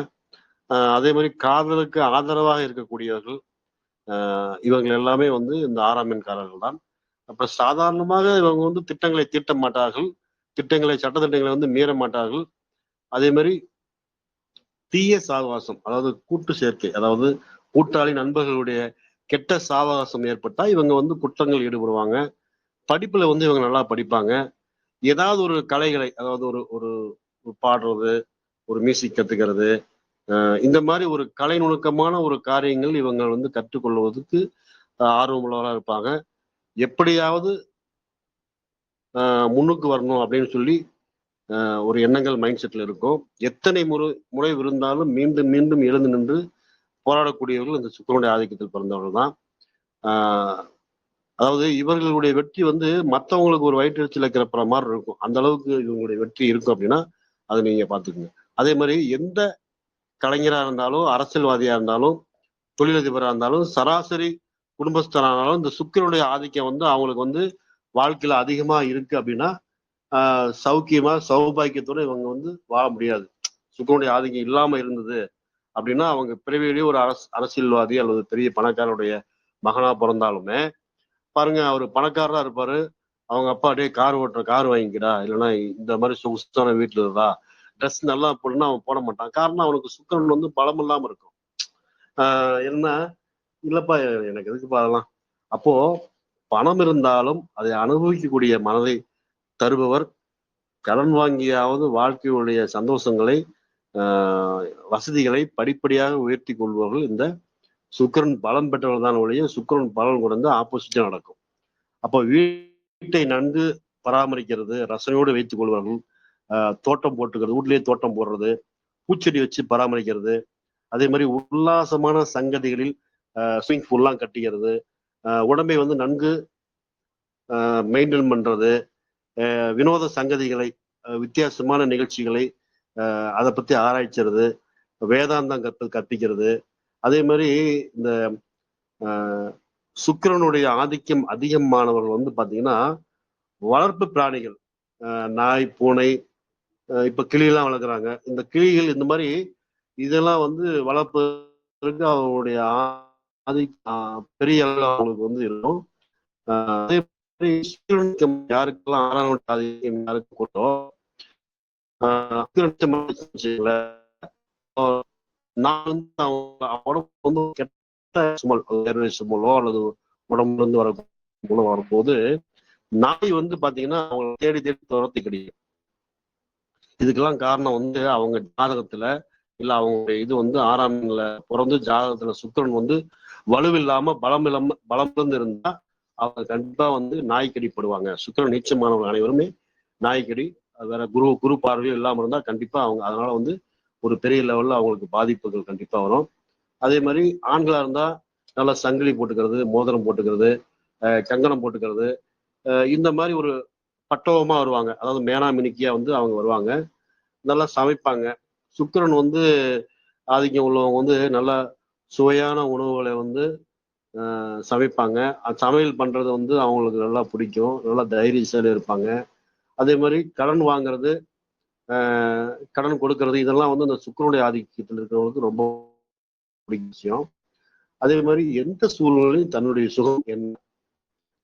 அதே மாதிரி காதலுக்கு ஆதரவாக இருக்கக்கூடியவர்கள் இவங்க எல்லாமே வந்து இந்த 6ஆம் எண்காரர்கள் தான். அப்ப சாதாரணமாக இவங்க வந்து திட்டங்களை தீட்ட மாட்டார்கள், சட்டத்திட்டங்களை வந்து மீற மாட்டார்கள். அதே மாதிரி தீய சாவகாசம், அதாவது கூட்டு சேர்க்கை, அதாவது கூட்டாளி நண்பர்களுடைய கெட்ட சாவகாசம் ஏற்பட்டா இவங்க வந்து குற்றங்கள் ஈடுபடுவாங்க. படிப்புல வந்து இவங்க நல்லா படிப்பாங்க. ஏதாவது ஒரு கலைகளை, அதாவது ஒரு ஒரு பாடுறது, ஒரு மியூசிக் கத்துக்கிறது, இந்த மாதிரி ஒரு கலை நுணுக்கமான ஒரு காரியங்கள் இவங்க வந்து கற்றுக்கொள்வதற்கு ஆர்வமுள்ளவராக இருப்பாங்க. எப்படியாவது முன்னுக்கு வரணும் அப்படின்னு சொல்லி ஒரு எண்ணங்கள் மைண்ட் செட்ல இருக்கும். எத்தனை முறை விழுந்தாலும் மீண்டும் மீண்டும் எழுந்து நின்று போராடக்கூடியவர்கள் இந்த சுக்கிரனுடைய ஆதிக்கத்தில் பிறந்தவர்கள் தான். அதாவது இவர்களுடைய வெற்றி வந்து மற்றவங்களுக்கு ஒரு வயிற்றுச்சல் இருக்கிற மாதிரி இருக்கும். அந்த அளவுக்கு இவங்களுடைய வெற்றி இருக்கும் அப்படின்னா அதை நீங்க பாத்துக்கோங்க. அதே மாதிரி எந்த கலைஞராக இருந்தாலும், அரசியல்வாதியா இருந்தாலும், தொழிலதிபராக இருந்தாலும், சராசரி குடும்பஸ்தரானாலும் இந்த சுக்கிரனுடைய ஆதிக்கம் வந்து அவங்களுக்கு வந்து வாழ்க்கையில அதிகமா இருக்கு அப்படின்னா சௌக்கியமா சௌபாக்கியத்தோட இவங்க வந்து வாழ முடியாது. சுக்கிரனுடைய ஆதிக்கம் இல்லாம இருந்தது அப்படின்னா அவங்க பிறவியிலேயே ஒரு அரசியல்வாதி அல்லது பெரிய பணக்காரருடைய மகனா பிறந்தாலுமே பாருங்க, அவர் பணக்காரரா இருப்பாரு. அவங்க அப்பா அப்படியே கார் ஓட்டுற கார் வாங்கிக்கிறா, இல்லைன்னா இந்த மாதிரி சொகுசான வீட்டுல இருந்தா ட்ரெஸ் நல்லா போடணும்னா அவன் போட மாட்டான். காரணம் அவனுக்கு சுக்கிரன் வந்து பலம் இல்லாம இருக்கும். என்ன இல்லப்பா எனக்கு எதுக்குப்பா அதெல்லாம். அப்போ பணம் இருந்தாலும் அதை அனுபவிக்கக்கூடிய மனதை தருபவர், கடன் வாங்கியாவது வாழ்க்கையுடைய சந்தோஷங்களை வசதிகளை படிப்படியாக உயர்த்தி கொள்பவர்கள் இந்த சுக்கிரன் பலம் பெற்றவர்கள் தான் ஒழிய சுக்கிரன் பலன் கூட ஆப்போசிட்டா நடக்கும். அப்போ வீட்டை நன்கு பராமரிக்கிறது, ரசனையோடு வைத்துக் கொள்வார்கள். தோட்டம் போட்டுக்கிறது, வீட்லயே தோட்டம் போடுறது, பூச்செடி வச்சு பராமரிக்கிறது, அதே மாதிரி உல்லாசமான சங்கதிகளில் ஸ்விமிங் பூல்லாம் கட்டிக்கிறது, உடம்பை வந்து நன்கு மெயின்டைன் பண்றது, வினோத சங்கதிகளை வித்தியாசமான நிகழ்ச்சிகளை அதை பத்தி ஆராய்ச்சிறது, வேதாந்தம் கற்பிக்கிறது. அதே மாதிரி இந்த சுக்கிரனுடைய ஆதிக்கம் அதிகமானவர்கள் வந்து பாத்தீங்கன்னா வளர்ப்பு பிராணிகள், நாய், பூனை, இப்ப கிளியெல்லாம் வளர்க்குறாங்க. இந்த கிளிகள் இந்த மாதிரி இதெல்லாம் வந்து வளர்ப்பதற்கு அவங்களுடைய பெரிய அளவில் அவங்களுக்கு வந்து இருக்கும். அதே மாதிரி யாருக்கெல்லாம் ஆதிக்கம் யாருக்கு கொண்டோ நான் வந்து உடம்பு வந்து கெட்ட சுமலோ அல்லது உடம்புல இருந்து வரும்போது நாய் வந்து பாத்தீங்கன்னா அவங்க தேடி தேடி துரத்தி கிடைக்கும். இதுக்கெல்லாம் காரணம் வந்து அவங்க ஜாதகத்துல இல்ல அவங்க இது வந்து 6ஆம் எண்ல பிறந்து ஜாதகத்துல சுக்கிரன் வந்து வலுவில்லாம பலம் இருந்து இருந்தா அவங்க கண்டிப்பா வந்து நாய்க்கடிப்படுவாங்க. சுக்கிரன் நீச்சமானவங்க அனைவருமே நாய்க்கடி, வேற குரு பார்வையும் இல்லாம இருந்தா கண்டிப்பா அவங்க அதனால வந்து ஒரு பெரிய லெவல்ல அவங்களுக்கு பாதிப்புகள் கண்டிப்பா வரும். அதே மாதிரி ஆண்களா இருந்தா நல்லா சங்கிலி போட்டுக்கிறது, மோதிரம் போட்டுக்கிறது, கங்கணம் போட்டுக்கிறது, இந்த மாதிரி ஒரு பட்டவமா வருவாங்க. அதாவது மேனா மினுக்கியா வந்து அவங்க வருவாங்க. நல்லா சமைப்பாங்க. சுக்கிரன் வந்து ஆதிக்கம் உள்ளவங்க வந்து நல்லா சுவையான உணவுகளை வந்து சமைப்பாங்க. சமையல் பண்றது வந்து அவங்களுக்கு நல்லா பிடிக்கும். நல்லா தைரியசாலி இருப்பாங்க. அதே மாதிரி கடன் வாங்குறது, கடன் கொடுக்கறது, இதெல்லாம் வந்து அந்த சுக்கிரனுடைய ஆதிக்கத்தில் இருக்கிறவங்களுக்கு ரொம்ப பிடிக்கும் விஷயம். அதே மாதிரி எந்த சூழ்நிலையும் தன்னுடைய சுகம் என்ன,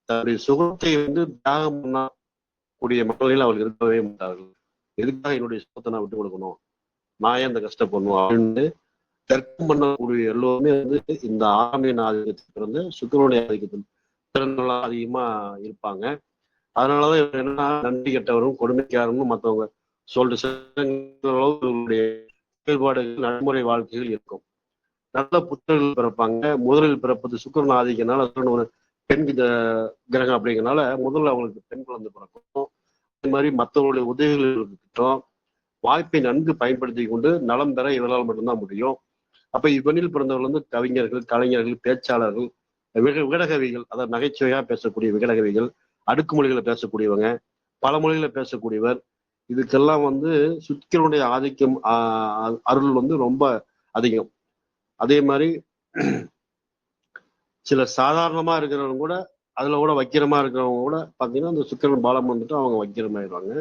தன்னுடைய சுகத்தை வந்து தியாகம் பண்ணக்கூடிய மனநிலையில் அவர்கள் இருக்கவே மாட்டார்கள். எதுக்காக என்னுடைய சுகத்தை நான் விட்டு கொடுக்கணும், நான் ஏன் இந்த கஷ்டப்படணும் அப்படின்னு தர்க்கம் பண்ணக்கூடிய எல்லோருமே வந்து இந்த 6ஆம் எண் ஆதிக்கத்தில் பிறந்த சுக்கிரனுடைய ஆதிக்கத்தில் பிறந்தவர்களா அதிகமா இருப்பாங்க. அதனாலதான் இவர் என்ன நன்றி கெட்டவரும் கொடுமைக்காரனும் மற்றவங்க சொல்ற அளவுடைய செயல்பாடுகள் நடைமுறை வாழ்க்கைகள் இருக்கும். நல்ல புத்தகங்கள் பிறப்பாங்க. முதலில் பிறப்பது சுக்கிரன் ஆதிக்கனால பெண் கிரகம் அப்படிங்கிறனால முதல்ல அவங்களுக்கு பெண் குழந்தை பிறக்கும். அதே மாதிரி மற்றவர்களுடைய உதவிகள் கிட்டும். வாய்ப்பை நன்கு பயன்படுத்தி கொண்டு நலம் பெற இவரால் மட்டும்தான் முடியும். அப்ப இவ்வெண்ணில் பிறந்தவர்கள் வந்து கவிஞர்கள், கலைஞர்கள், பேச்சாளர்கள், விகடகவிகள், அதாவது நகைச்சுவையா பேசக்கூடிய விகடகவிகள், அடுக்குமொழிகளை பேசக்கூடியவங்க, பல மொழிகளை பேசக்கூடியவர், இதுக்கெல்லாம் வந்து சுக்கிரனுடைய ஆதிக்கம் அருள் வந்து ரொம்ப அதிகம். அதே மாதிரி சில சாதாரணமா இருக்கிறவங்க கூட அதுல கூட வக்கிரமா இருக்கிறவங்க கூட பாத்தீங்கன்னா அந்த சுக்கிரன் பாலம் வந்துட்டு அவங்க வக்கிரமாயிடுவாங்க.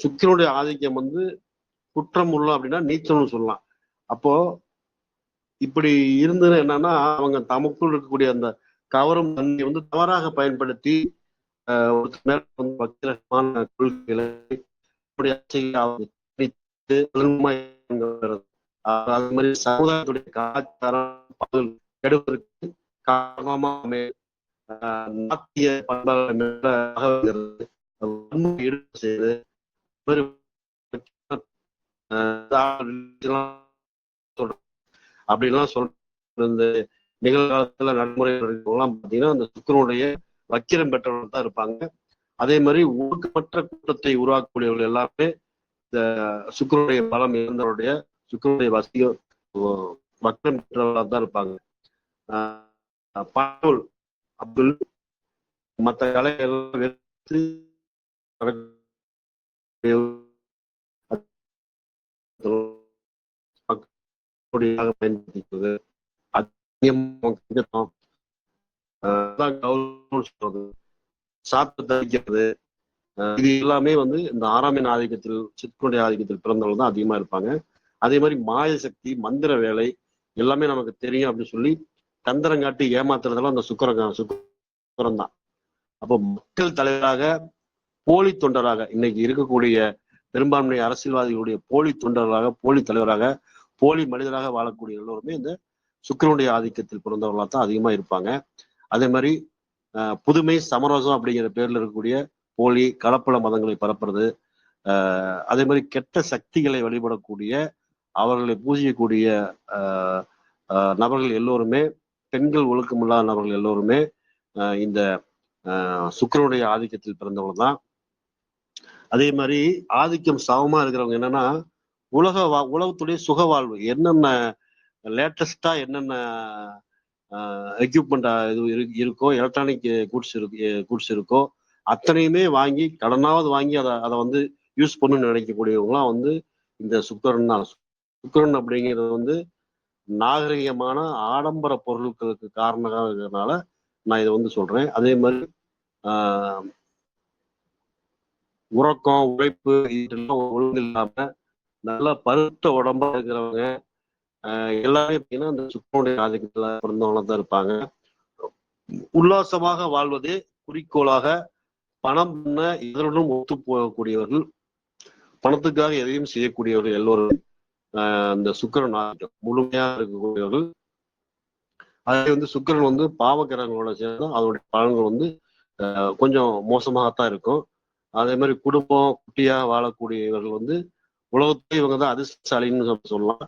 சுக்கிரனுடைய ஆதிக்கம் வந்து குற்றம் உள்ள அப்படின்னா நீச்சல்னு சொல்லலாம். அப்போ இப்படி இருந்தது என்னன்னா அவங்க தமக்குள் இருக்கக்கூடிய அந்த கவரும் தன்மையை வந்து தவறாக பயன்படுத்தி ஒரு மேல வந்து வக்கிரமான கொள்கைகளை அது மாதிரி சமுதாயத்துடைய கலாச்சாரம் கெடுவதற்கு காரணமா நாத்திய பண்பாடு செய்து அப்படின்லாம் சொல்ற நிகழ்காலத்துல நடைமுறை எல்லாம் பாத்தீங்கன்னா அந்த சுக்கிரனுடைய வக்கிரம் பெற்றவர்கள் தான் இருப்பாங்க. அதே மாதிரி ஒழுக்கமற்ற கூட்டத்தை உருவாக்கக்கூடியவர்கள் எல்லாமே இந்த சுக்கிரனுடைய பலம் இருந்தவருடைய சுக்கிரனுடைய வசியம் வக்கிரம் பெற்றவர்களாக தான் இருப்பாங்க. அப்துல் மற்ற கலைகள் வெறுத்து பயன்படுத்திக்கிறது, சொல்றது, சாப்பிட்டு தவிக்கிறது, இது எல்லாமே வந்து இந்த 6ஆம் எண் ஆதிக்கத்தில் சுக்கிரனுடைய ஆதிக்கத்தில் பிறந்தவர்கள் தான் அதிகமா இருப்பாங்க. அதே மாதிரி மாய சக்தி, மந்திர வேலை எல்லாமே நமக்கு தெரியும் அப்படின்னு சொல்லி தந்திரங்காட்டி ஏமாத்துறதெல்லாம் அந்த சுக்கிரன் தான். அப்போ மக்கள் தலைவராக, போலி தொண்டராக, இன்னைக்கு இருக்கக்கூடிய பெரும்பான்மை அரசியல்வாதிகளுடைய போலி தொண்டர்களாக, போலி தலைவராக, போலி மனிதராக வாழக்கூடிய எல்லோருமே இந்த சுக்கிரனுடைய ஆதிக்கத்தில் பிறந்தவர்களாக தான் அதிகமா இருப்பாங்க. அதே மாதிரி புதுமை சமரசம் அப்படிங்கிற பேர்ல இருக்கக்கூடிய போலி கலப்பட மதங்களை பரப்புறது, அதே மாதிரி கெட்ட சக்திகளை வழிபடக்கூடிய, அவர்களை பூஜிக்கக்கூடிய நபர்கள் எல்லோருமே, பெண்கள் ஒழுக்கமில்லாத நபர்கள் எல்லோருமே இந்த சுக்கிரனுடைய ஆதிக்கத்தில் பிறந்தவங்க தான். அதே மாதிரி ஆதிக்கம் சமமா இருக்கிறவங்க என்னன்னா, உலகத்துடைய சுக வாழ்வு, என்னென்ன லேட்டஸ்டா என்னென்ன எக்யூப்மெண்ட் இது இருக்கோ, எலக்ட்ரானிக் கூட்ஸ் இருக்கோ, அத்தனையுமே வாங்கி கடனாவது வாங்கி அதை வந்து யூஸ் பண்ணணும்னு நினைக்கக்கூடியவங்களாம் வந்து இந்த சுக்கிரன் தான். சுக்கிரன் அப்படிங்கிறது வந்து நாகரிகமான ஆடம்பர பொருட்களுக்கு காரணமாக இருக்கிறதுனால நான் இதை வந்து சொல்றேன். அதே மாதிரி உறக்கம், உழைப்பு இதெல்லாம் ஒழுங்கு இல்லாம நல்ல பருத்த உடம்பா இருக்கிறவங்க எல்லாமே பார்த்தீங்கன்னா அந்த சுக்கிரனுடைய ஆதிக்கத்துல பிறந்தவங்க தான் இருப்பாங்க. உல்லாசமாக வாழ்வதே குறிக்கோளாக, பணம் பண்ண எதனுடன் ஒத்து போகக்கூடியவர்கள், பணத்துக்காக எதையும் செய்யக்கூடியவர்கள் எல்லோரும் இந்த சுக்கிரன் ஆதிக்கம் முழுமையாக இருக்கக்கூடியவர்கள். அதே வந்து சுக்கிரன் வந்து பாவக்கிரகங்களோட சேர்ந்தா அதோடைய பலன்கள் வந்து கொஞ்சம் மோசமாகத்தான் இருக்கும். அதே மாதிரி குடும்பம் குட்டியாக வாழக்கூடியவர்கள் வந்து உலகத்தை இவங்க தான் அதிர்ஷ்டசாலின்னு சொல்லலாம்.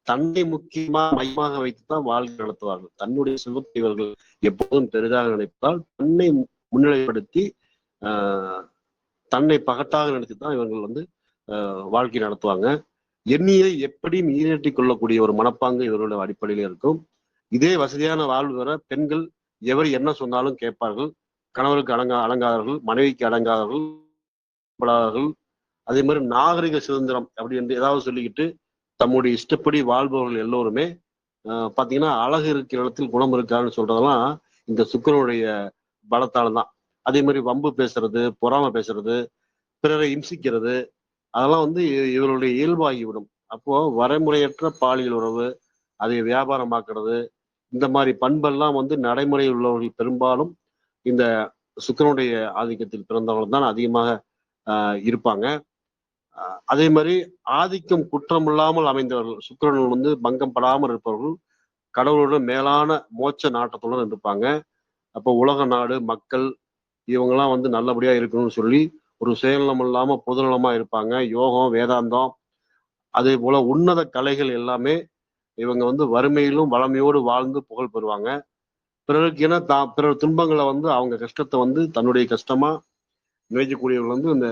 தன்னை முக்கியமா மையமாக வைத்துதான் வாழ்க்கை நடத்துவார்கள். தன்னுடைய சுகத்தை இவர்கள் எப்போதும் பெரிதாக நினைப்பதால் தன்னை முன்னிலைப்படுத்தி தன்னை பகட்டாக நினைத்துதான் இவர்கள் வந்து வாழ்க்கை நடத்துவாங்க. எண்ணியை எப்படியும் ஈரேற்றிக் கொள்ளக்கூடிய ஒரு மனப்பாங்கு இவர்களுடைய அடிப்படையில இருக்கும். இதே வசதியான வாழ்வு வர பெண்கள் எவர் என்ன சொன்னாலும் கேட்பார்கள். கணவருக்கு அடங்காதவர்கள், மனைவிக்கு அடங்காதவர்கள். அதே மாதிரி நாகரிக சுதந்திரம் அப்படி என்று ஏதாவது சொல்லிக்கிட்டு தம்முடைய இஷ்டப்படி வாழ்பவர்கள் எல்லோருமே பாத்தீங்கன்னா அழகு இருக்கிற இடத்தில் குணம் இருக்கான்னு சொல்றதெல்லாம் இந்த சுக்கிரனுடைய பலத்தால தான். அதே மாதிரி வம்பு பேசுறது, பொறாமை பேசுறது, பிறரை இம்சிக்கிறது, அதெல்லாம் வந்து இவருடைய இயல்பாகிவிடும். அப்போ வரைமுறையற்ற பாலியல் உறவு, அதை வியாபாரமாக்குறது, இந்த மாதிரி பண்பெல்லாம் வந்து நடைமுறையில் உள்ளவர்கள் பெரும்பாலும் இந்த சுக்கிரனுடைய ஆதிக்கத்தில் பிறந்தவர்கள் தான் அதிகமாக இருப்பாங்க. அதே மாதிரி ஆதிக்கம் குற்றம் இல்லாமல் அமைந்தவர்கள், சுக்கிரன் வந்து பங்கம் படாமல் இருப்பவர்கள் கடவுளோட மேலான மோட்ச நாட்டத்துடன் இருப்பாங்க. அப்போ உலக நாடு, மக்கள் இவங்கெல்லாம் வந்து நல்லபடியா இருக்கணும்னு சொல்லி ஒரு சுயநலம் இல்லாம பொதுநலமா இருப்பாங்க. யோகம், வேதாந்தம், அதே போல உன்னத கலைகள் எல்லாமே இவங்க வந்து வறுமையிலும் வளமையோடு வாழ்ந்து புகழ் பெறுவாங்க. பிறருக்கு என பிறர் துன்பங்களை வந்து அவங்க கஷ்டத்தை வந்து தன்னுடைய கஷ்டமா நினைக்கக்கூடியவர்கள் வந்து இந்த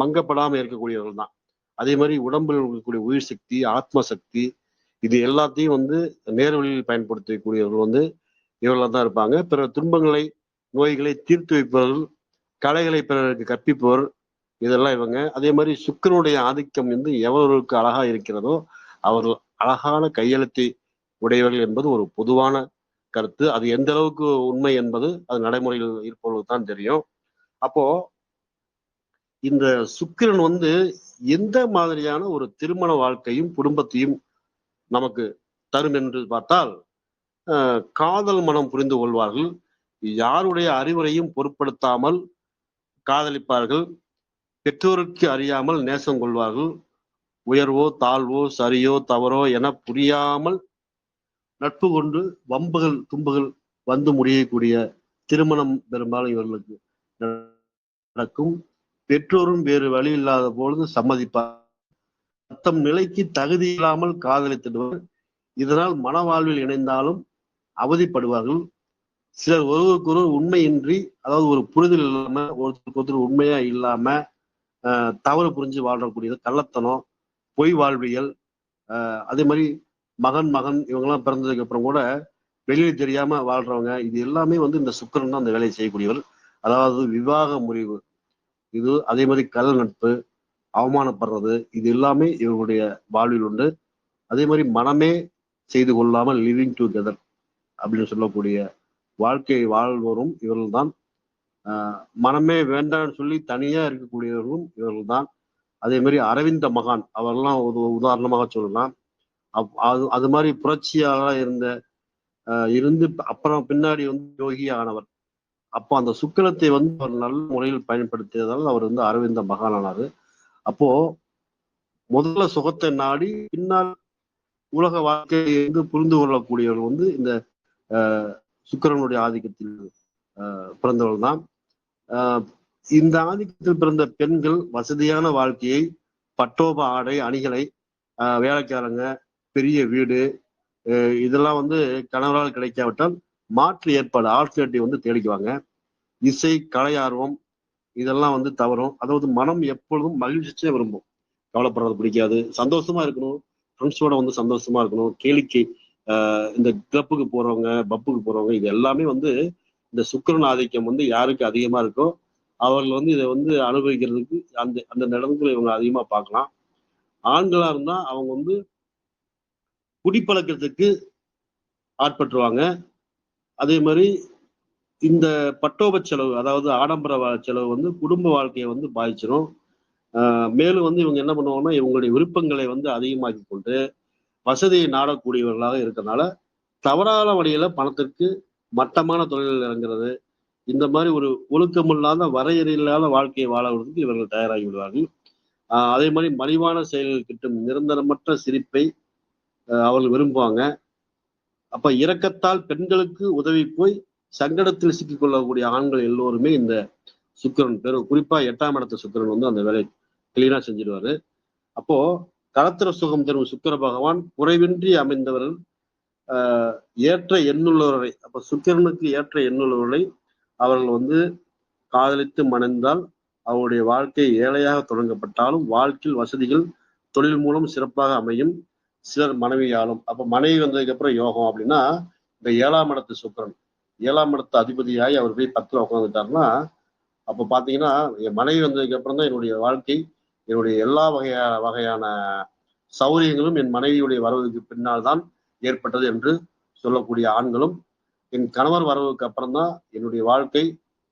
பங்கப்படாம இருக்கக்கூடியவர்கள் தான். அதே மாதிரி உடம்பில் இருக்கக்கூடிய உயிர் சக்தி, ஆத்ம சக்தி, இது எல்லாத்தையும் வந்து நேர்வழியில் பயன்படுத்தக்கூடியவர்கள் வந்து இவர்களாக தான் இருப்பாங்க. பிறர் துன்பங்களை, நோய்களை தீர்த்து வைப்பவர்கள், கலைகளை பிறருக்கு கற்பிப்பவர், இதெல்லாம் இவங்க. அதே மாதிரி சுக்கிரனுடைய ஆதிக்கம் வந்து எவர்களுக்கு அழகா இருக்கிறதோ அவர்கள் அழகான கையெழுத்தை உடையவர்கள் என்பது ஒரு பொதுவான கருத்து. அது எந்த அளவுக்கு உண்மை என்பது அது நடைமுறையில் இருப்பவர்களுக்கு தான் தெரியும். அப்போ இந்த சுக்கிரன் வந்து எந்த மாதிரியான ஒரு திருமண வாழ்க்கையும் குடும்பத்தையும் நமக்கு தரும் என்று பார்த்தால், காதல் மனம் புரிந்து கொள்வார்கள், யாருடைய அறிவுரையும் பொருட்படுத்தாமல் காதலிப்பார்கள், பெற்றோருக்கு அறியாமல் நேசம் கொள்வார்கள், உயர்வோ தாழ்வோ சரியோ தவறோ என புரியாமல் நட்பு கொண்டு வம்புகள் தும்புகள் வந்து முடியக்கூடிய திருமணம் பெரும்பாலும் இவர்களுக்கு நடக்கும். பெற்றோரும் வேறு வழி இல்லாத பொழுது சம்மதிப்பார். தத்தம் நிலைக்கு தகுதி இல்லாமல் காதலித்திடுவர். இதனால் மனவாழ்வில் இணைந்தாலும் அவதிப்படுவார்கள். சிலர் ஒருவருக்கொருவர் உண்மையின்றி, அதாவது ஒரு புரிதல் இல்லாம, ஒருத்தருக்கு ஒருத்தர் உண்மையா இல்லாம தவறு புரிஞ்சு வாழ்றக்கூடியது கள்ளத்தனம், பொய் வாழ்வியல், அதே மாதிரி மகன் இவங்கெல்லாம் பிறந்ததுக்கு அப்புறம் கூட வெளியே தெரியாம வாழ்றவங்க, இது எல்லாமே வந்து இந்த சுக்கிரன் தான் அந்த வேலையை செய்யக்கூடியவர். அதாவது விவாக முறிவு, இது அதே மாதிரி கல் நட்பு, அவமானப்படுறது, இது எல்லாமே இவருடைய வாழ்வில் உண்டு. அதே மாதிரி மனமே செய்து கொள்ளாமல் லிவிங் டுகெதர் அப்படின்னு சொல்லக்கூடிய வாழ்க்கையை வாழ்வோரும் இவர்கள் தான். மனமே வேண்டாம்னு சொல்லி தனியா இருக்கக்கூடியவர்களும் இவர்கள் தான். அதே மாதிரி அரவிந்த மகான் அவரெல்லாம் ஒரு உதாரணமாக சொல்லலாம். அது மாதிரி புரட்சியாளராக இருந்து அப்புறம் பின்னாடி வந்து யோகி ஆனவர். அப்போ அந்த சுக்கிரத்தை வந்து அவர் நல்ல முறையில் பயன்படுத்தியதால் அவர் வந்து அரவிந்த மகான் ஆனாரு. அப்போ முதல்ல சுகத்தை நாடி பின்னால் உலக வாழ்க்கையை வந்து புரிந்து கொள்ளக்கூடியவர்கள் வந்து இந்த சுக்கிரனுடைய ஆதிக்கத்தில் பிறந்தவர்கள் தான். இந்த ஆதிக்கத்தில் பிறந்த பெண்கள் வசதியான வாழ்க்கையை, பட்டோப ஆடை அணிகளை, வேலைக்காரங்க, பெரிய வீடு, இதெல்லாம் வந்து கணவரால் கிடைக்காவிட்டால் மாற்று ஏற்பாடு ஆல்டர்னேட்டிவ் வந்து தேடிக்குவாங்க. இசை, கலை ஆர்வம் இதெல்லாம் வந்து தவறும். அதாவது மனம் எப்பொழுதும் மகிழ்ச்சியே விரும்பும். கவலைப்படுறது பிடிக்காது. சந்தோஷமா இருக்கணும், ஃப்ரெண்ட்ஸோட வந்து சந்தோஷமா இருக்கணும். கேளிக்கை, இந்த கிளப்புக்கு போறவங்க, பப்புக்கு போறவங்க, இது எல்லாமே வந்து இந்த சுக்கிரன் ஆதிக்கம் வந்து யாருக்கு அதிகமா இருக்கோ அவர்கள் வந்து இதை வந்து அனுபவிக்கிறதுக்கு அந்த அந்த நடனங்களை இவங்க அதிகமா பார்க்கலாம். ஆண்களா இருந்தா அவங்க வந்து குடிப்பழக்கத்துக்கு ஆட்பட்டுருவாங்க. அதே மாதிரி இந்த பட்டோப செலவு, அதாவது ஆடம்பர செலவு வந்து குடும்ப வாழ்க்கையை வந்து பாதிச்சிடும். மேலும் வந்து இவங்க என்ன பண்ணுவாங்கன்னா இவங்களுடைய விருப்பங்களை வந்து அதிகமாக்கி கொண்டு வசதியை நாடக்கூடியவர்களாக இருக்கிறதுனால தவறான வழியில பணத்திற்கு மட்டமான தொழிலில் இறங்குறது, இந்த மாதிரி ஒரு ஒழுக்கமில்லாத வரையறையில்லாத வாழ்க்கையை வாழ்வதற்கு இவர்கள் தயாராகி விடுவார்கள். அதே மாதிரி மலிவான செயல்கள் கிட்டும் நிரந்தரமற்ற சிரிப்பை அவர்கள் விரும்புவாங்க. அப்ப இரக்கத்தால் பெண்களுக்கு உதவி போய் சங்கடத்தில் சிக்கிக் கொள்ளக்கூடிய ஆண்கள் எல்லோருமே இந்த சுக்கிரன் குறிப்பா 8ஆம் இடத்த சுக்கிரன் வந்து அந்த வேலை கிளீனா செஞ்சிருவாரு. அப்போ களத்திர சுகம் தரும் சுக்கிர பகவான் குறைவின்றி அமைந்தவர்கள், ஏற்ற எண்ணுள்ளவரை, அப்ப சுக்கிரனுக்கு ஏற்ற எண்ணுள்ளவர்களை அவர்கள் வந்து காதலித்து மணந்தால் அவருடைய வாழ்க்கை ஏழையாக தொடங்கப்பட்டாலும் வாழ்க்கையில் வசதிகள் தொழில் மூலம் சிறப்பாக அமையும். சிலர் மனைவியாலும். அப்ப மனைவி வந்ததுக்கு அப்புறம் யோகம் அப்படின்னா இந்த 7ஆம் இடத்து சுக்கிரன் 7ஆம் இடத்து அதிபதியாகி அவர் போய் 10ல உட்காந்துட்டாருன்னா அப்ப பாத்தீங்கன்னா என் மனைவி வந்ததுக்கு அப்புறம் தான் என்னுடைய வாழ்க்கை, என்னுடைய எல்லா வகையான சௌரியங்களும் என் மனைவியுடைய வரவுக்கு பின்னால் தான் ஏற்பட்டது என்று சொல்லக்கூடிய ஆண்களும், என் கணவர் வரவுக்கு அப்புறம் தான் என்னுடைய வாழ்க்கை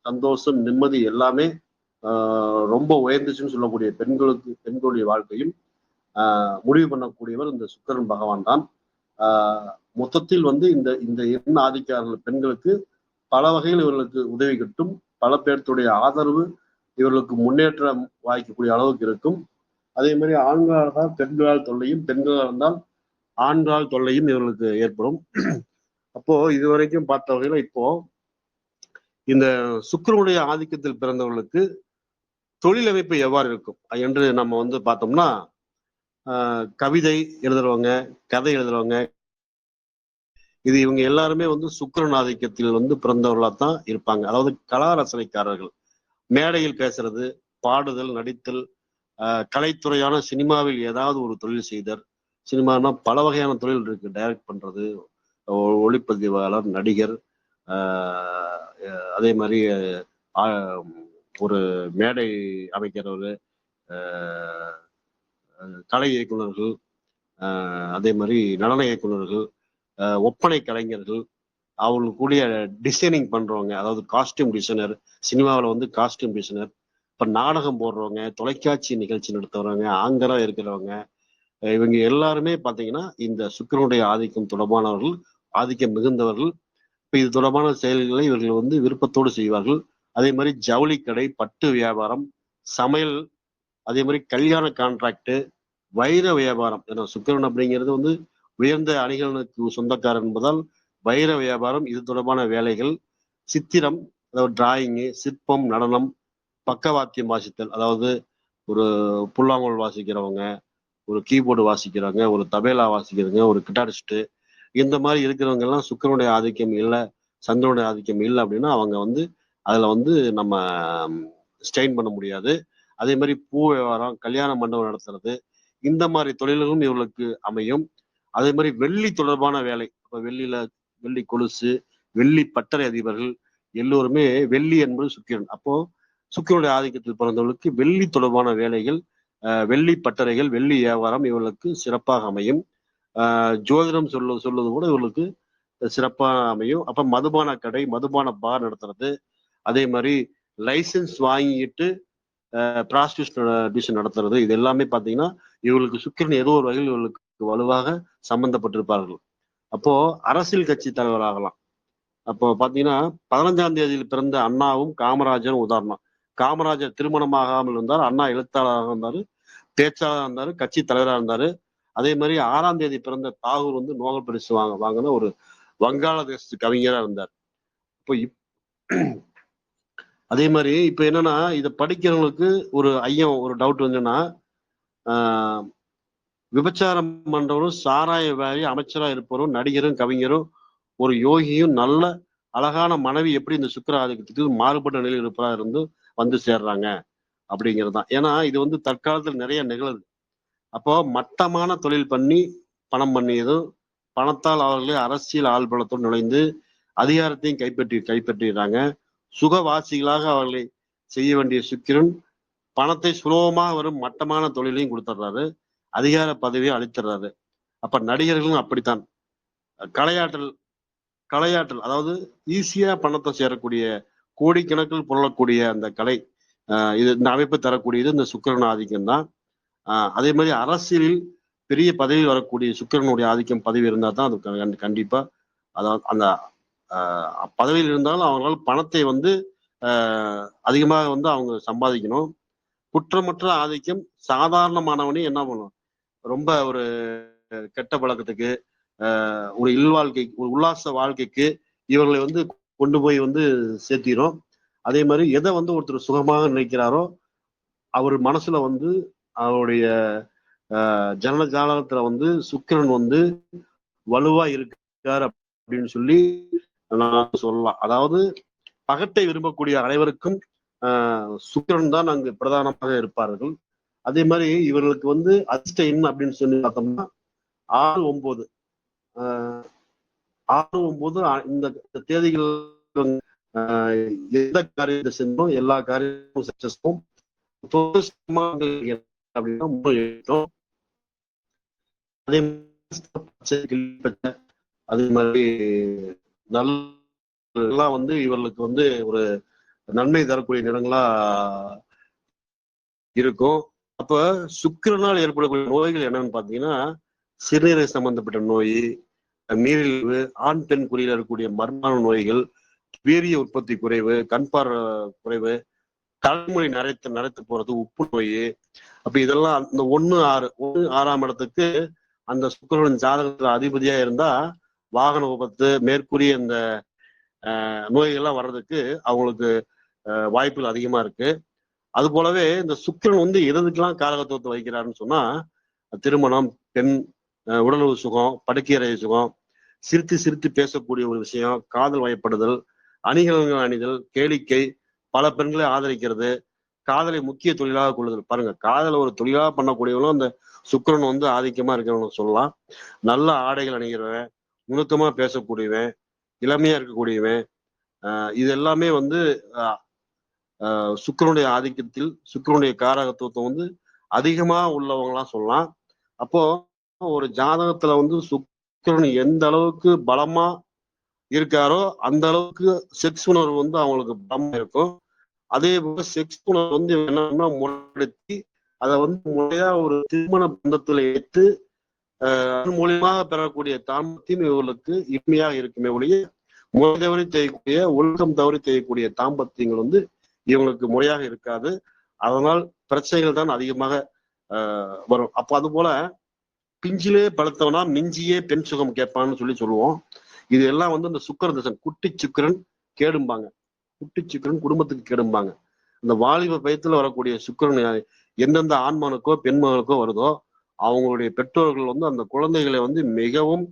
சந்தோஷம் நிம்மதி எல்லாமே ரொம்ப உயர்ந்துச்சுன்னு சொல்லக்கூடிய பெண்களுடைய வாழ்க்கையும் முடிவு பண்ணக்கூடியவர் இந்த சுக்கிரன் பகவான் தான். மொத்தத்தில் வந்து இந்த இந்த எண் ஆதிக்காரர்கள் பெண்களுக்கு பல வகையில் இவர்களுக்கு உதவி கிட்டும். பல பேர்த்துடைய ஆதரவு இவர்களுக்கு முன்னேற்றம் வாய்க்கக்கூடிய அளவுக்கு இருக்கும். அதே மாதிரி ஆண்களாக பெண்களால் தொல்லையும், பெண்களால் இருந்தால் ஆண்களால் தொல்லையும் இவர்களுக்கு ஏற்படும். அப்போ இதுவரைக்கும் பார்த்த வகையில இப்போ இந்த சுக்கிரனுடைய ஆதிக்கத்தில் பிறந்தவர்களுக்கு தொழில் அமைப்பு எவ்வாறு இருக்கும் என்று நம்ம வந்து பார்த்தோம்னா, கவிதை எழுதுறவங்க, கதை எழுதுறவங்க, இது இவங்க எல்லாருமே வந்து சுக்கிரன் ஆதிக்கத்தில் வந்து பிறந்தவர்களா தான் இருப்பாங்க. அதாவது கலா ரசனைக்காரர்கள், மேடையில் பேசுறது, பாடுதல், நடித்தல், கலைத்துறையான சினிமாவில் ஏதாவது ஒரு தொழில் செய்தல். சினிமானா பல வகையான தொழில் இருக்கு. டைரக்ட் பண்றது, ஒளிப்பதிவாளர், நடிகர், அதே மாதிரி ஒரு மேடை அமைக்கிறவர், கலை இயக்குநர்கள், அதே மாதிரி நடன இயக்குநர்கள், ஒப்பனை கலைஞர்கள், அவங்களுக்கு கூடிய டிசைனிங் பண்றவங்க, அதாவது காஸ்டியூம் டிசைனர், சினிமாவில் வந்து காஸ்டியூம் டிசைனர், இப்ப நாடகம் போடுறவங்க, தொலைக்காட்சி நிகழ்ச்சி நடத்துறவங்க, ஆங்கரா இருக்கிறவங்க, இவங்க எல்லாருமே பாத்தீங்கன்னா இந்த சுக்கிரனுடைய ஆதிக்கம் தொடர்பானவர்கள், ஆதிக்கம் மிகுந்தவர்கள். இப்ப இது தொடர்பான செயல்களை இவர்கள் வந்து விருப்பத்தோடு செய்வார்கள். அதே மாதிரி ஜவுளி கடை, பட்டு வியாபாரம், சமையல், அதே மாதிரி கல்யாண கான்ட்ராக்ட், வைர வியாபாரம். ஏன்னா சுக்கிரன் அப்படிங்கிறது வந்து உயர்ந்த அணிகளுக்கு சொந்தக்காரர் என்பதால் வைர வியாபாரம், இது தொடர்பான வேலைகள், சித்திரம், அதாவது டிராயிங்கு, சிற்பம், நடனம், பக்கவாத்தியம் வாசித்தல், அதாவது ஒரு புல்லாங்குழல் வாசிக்கிறவங்க, ஒரு கீபோர்டு வாசிக்கிறவங்க, ஒரு தபேலா வாசிக்கிறவங்க, ஒரு கிட்டாரிஸ்ட், இந்த மாதிரி இருக்கிறவங்க எல்லாம் சுக்கிரனுடைய ஆதிக்கம் இல்லை, சந்திரனுடைய ஆதிக்கம் இல்லை அப்படின்னா அவங்க வந்து அதுல வந்து நம்ம ஸ்டெயின் பண்ண முடியாது. அதே மாதிரி பூ வியாபாரம், கல்யாண மண்டபம் நடத்துறது, இந்த மாதிரி தொழில்களும் இவர்களுக்கு அமையும். அதே மாதிரி வெள்ளி தொடர்பான வேலை, இப்ப வெள்ளி கொலுசு, வெள்ளி பட்டறை அதிபர்கள் எல்லோருமே, வெள்ளி என்பது சுக்கிரன். அப்போ சுக்கிரனுடைய ஆதிக்கத்தில் பிறந்தவர்களுக்கு வெள்ளி தொடர்பான வேலைகள், வெள்ளி பட்டறைகள், வெள்ளி வியாபாரம் இவர்களுக்கு சிறப்பாக அமையும். ஜோதிடம் சொல்வது கூட இவர்களுக்கு சிறப்பாக அமையும். அப்ப மதுபான கடை, மதுபான பார் நடத்துறது, அதே மாதிரி லைசன்ஸ் வாங்கிட்டு ப்ராஸ்டியூஷன் நடத்துறது, இது எல்லாமே பார்த்தீங்கன்னா இவர்களுக்கு சுக்கிரன் ஏதோ ஒரு வகையில் இவர்களுக்கு வலுவாக சம்பந்தப்பட்டிருப்பார்கள். அப்போ அரசியல் கட்சி தலைவராகலாம். அப்போ பாத்தீங்கன்னா 15ஆம் தேதியில் பிறந்த அண்ணாவும் காமராஜரும் உதாரணம். காமராஜர் திருமணமாகாமல் இருந்தார், அண்ணா எழுத்தாளராக இருந்தாரு, பேச்சாளராக இருந்தாரு, கட்சி தலைவராக இருந்தாரு. அதே மாதிரி 6ஆம் தேதி பிறந்த தாகூர் வந்து நோபல் பரிசு வாங்கின ஒரு வங்காளதேச கவிஞரா இருந்தார். இப்போ அதே மாதிரி இப்ப என்னன்னா இதை படிக்கிறவங்களுக்கு ஒரு ஐயம், ஒரு டவுட் வந்துன்னா, விபச்சாரம் பண்றவரும், சாராய வேலை அமைச்சரா இருப்பவரும், நடிகரும், கவிஞரும், ஒரு யோகியும், நல்ல அழகான மனைவி எப்படி இந்த சுக்கிர ஆதிக்கத்துக்கு மாறுபட்ட நிலையில் இருப்பதா இருந்து வந்து சேர்றாங்க அப்படிங்கிறது தான். ஏன்னா இது வந்து தற்காலத்தில் நிறைய நிகழுது. அப்போ மட்டமான தொழில் பண்ணி பணம் பண்ணியதும், பணத்தால் அவர்களே அரசியல் ஆள்பலத்தோடு நுழைந்து அதிகாரத்தையும் கைப்பற்றிடுறாங்க. சுகவாசிகளாக அவர்களை செய்ய வேண்டிய சுக்கிரன் பணத்தை சுலபமாக வரும் மட்டமான தொழிலையும் கொடுத்துட்றாரு, அதிகார பதவியை அளித்துறாரு. அப்ப நடிகர்களும் அப்படித்தான். கலையாற்றல் அதாவது ஈஸியா பணத்தை சேரக்கூடிய, கோடிக்கணக்கில் புரளக்கூடிய அந்த கலை, இது இந்த அமைப்பு தரக்கூடியது இந்த சுக்கிரன் ஆதிக்கம் தான். அதே மாதிரி அரசியலில் பெரிய பதவி வரக்கூடிய சுக்கிரனுடைய ஆதிக்கம் பதவி இருந்தால் தான் அது கண்டிப்பா, அதாவது அந்த பதவியில் இருந்தாலும் அவங்களால பணத்தை வந்து அதிகமாக வந்து அவங்க சம்பாதிக்கணும். குற்றமற்ற ஆதிக்கம் சாதாரணமானவனே என்ன பண்ணும், ரொம்ப ஒரு கெட்ட பழக்கத்துக்கு, ஒரு இல்வாழ்க்கை, ஒரு உல்லாச வாழ்க்கைக்கு இவர்களை வந்து கொண்டு போய் வந்து சேர்த்திரும். அதே மாதிரி எதை வந்து ஒருத்தர் சுகமாக நினைக்கிறாரோ அவர் மனசுல வந்து அவருடைய ஜனன ஜாதகத்துல வந்து சுக்கிரன் வந்து வலுவா இருக்கார் அப்படின்னு சொல்லி நான் சொல்லலாம். அதாவது பகட்டை விரும்பக்கூடிய அனைவருக்கும் சுக்கிரன் தான் அங்கு பிரதானமாக இருப்பார்கள். அதே மாதிரி இவர்களுக்கு வந்து அதிர்ஷ்ட எண் அப்படின்னு சொல்லி பார்த்தோம்னா 6, 9 இந்த தேதிகள் எந்த காரியத்தை செஞ்சோம் எல்லா காரியமும் சக்சஸ்ஃபும். அப்படின்னா அதே மாதிரி நல்லா வந்து இவர்களுக்கு வந்து ஒரு நன்மை தரக்கூடிய நிறங்களா இருக்கும். அப்ப சுக்கிரனால் ஏற்படக்கூடிய நோய்கள் என்னன்னு பாத்தீங்கன்னா, சிறுநீரக சம்பந்தப்பட்ட நோய், நீரிழிவு, ஆண் பெண் குறியில இருக்கக்கூடிய மர்ம நோய்கள், வீரிய உற்பத்தி குறைவு, கண்பார்வை குறைவு, தலைமொழி நரைத்து போறது, உப்பு நோய். அப்ப இதெல்லாம் அந்த 1, 6ஆம் இடத்துக்கு அந்த சுக்கிரனின் ஜாதகத்துல அதிபதியா இருந்தா வாகன விபத்து, மேற்கூறிய இந்த நோய்கள்லாம் வர்றதுக்கு அவங்களுக்கு வாய்ப்புகள் அதிகமா இருக்கு. அது போலவே இந்த சுக்கிரன் வந்து எதுக்கெல்லாம் காரகத்துவத்தை வைக்கிறாருன்னு சொன்னா, திருமணம், பெண், உடலுறவு சுகம், படுக்கையறை சுகம், சிரித்து பேசக்கூடிய ஒரு விஷயம், காதல் வயப்படுதல், அணிகலன்கள் அணிதல், கேளிக்கை, பல பெண்களை ஆதரிக்கிறது, காதலை முக்கிய தொழிலாக கொள்ளுதல். பாருங்க, காதலை ஒரு தொழிலாக பண்ணக்கூடியவங்களும் அந்த சுக்கிரன் வந்து ஆதிக்கமா இருக்கிறவங்க சொல்லலாம். நல்ல ஆடைகள் அணிகிறவன், நுணுக்கமா பேசக்கூடியவன், இளமையா இருக்கக்கூடியவன், இது எல்லாமே வந்து சுக்கிரனுடைய ஆதிக்கத்தில் சுக்கிரனுடைய காரகத்துவத்தை வந்து அதிகமா உள்ளவங்களாம் சொல்லலாம். அப்போ ஒரு ஜாதகத்துல வந்து சுக்கிரன் எந்த அளவுக்கு பலமா இருக்காரோ அந்த அளவுக்கு செக்ஸ் உணர்வு வந்து அவங்களுக்கு பலமா இருக்கும். அதே போல செக்ஸ் உணர்வு வந்து என்னன்னா முறைப்படுத்தி அதை வந்து முறையா ஒரு திருமண பந்தத்துல ஏற்று அதன் மூலியமாக பெறக்கூடிய தாம்பத்தியம் இவர்களுக்கு இனிமையாக இருக்குமே ஒழிய, முறை தவறி செய்யக்கூடிய, ஒழுக்கம் தவறி செய்யக்கூடிய தாம்பத்தியங்கள் வந்து இவங்களுக்கு முறையாக இருக்காது. அதனால் பிரச்சனைகள் தான் அதிகமாக வரும். அப்போ அது போல பிஞ்சிலே பழுத்தவனா மிஞ்சியே பெண் சுகம் கேட்பான்னு சொல்லுவோம். இது எல்லாம் வந்து இந்த சுக்கிர தசன், குட்டி சுக்கிரன் கேடும்பாங்க, குட்டி சுக்கிரன் குடும்பத்துக்கு கேடும்பாங்க. இந்த வாலிப பயத்துல வரக்கூடிய சுக்கிரன் எந்தெந்த ஆண்மகனுக்கோ பெண்மகனுக்கோ வருதோ அவங்களுடைய பெற்றோர்கள் வந்து அந்த குழந்தைகளை வந்து மிகவும்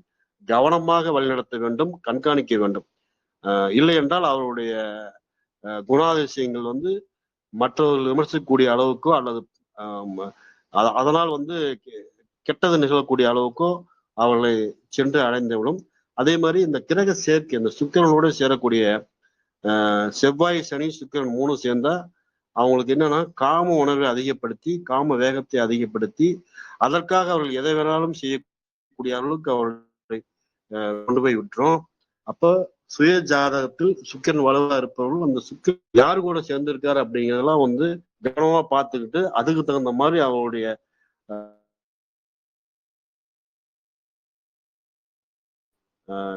கவனமாக வழிநடத்த வேண்டும், கண்காணிக்க வேண்டும். இல்லை என்றால் அவருடைய குணாதிசயங்கள் வந்து மற்றவர்கள் விமர்சிக்கக்கூடிய அளவுக்கோ அல்லது அதனால் வந்து கெட்டது நிகழக்கூடிய அளவுக்கோ அவர்களை சென்று அடைந்துவிடும். அதே மாதிரி இந்த கிரக சேர்க்கை, இந்த சுக்கிரனோடு சேரக்கூடிய செவ்வாய், சனி, சுக்கிரன் 3 சேர்ந்தா அவங்களுக்கு என்னன்னா காம உணர்வை அதிகப்படுத்தி, காம வேகத்தை அதிகப்படுத்தி, அதற்காக அவர்கள் எதை வேணாலும் செய்யக்கூடிய அளவுக்கு அவர்களை கொண்டு போய் விட்டுரும். அப்போ சுய ஜாதகத்தில் சுக்கிரன் வலுவா இருப்பவர்கள் அந்த சுக்கிரன் யாரு கூட சேர்ந்திருக்காரு அப்படிங்கிறதெல்லாம் வந்து கவனமா பார்த்துக்கிட்டு அதுக்கு தகுந்த மாதிரி அவருடைய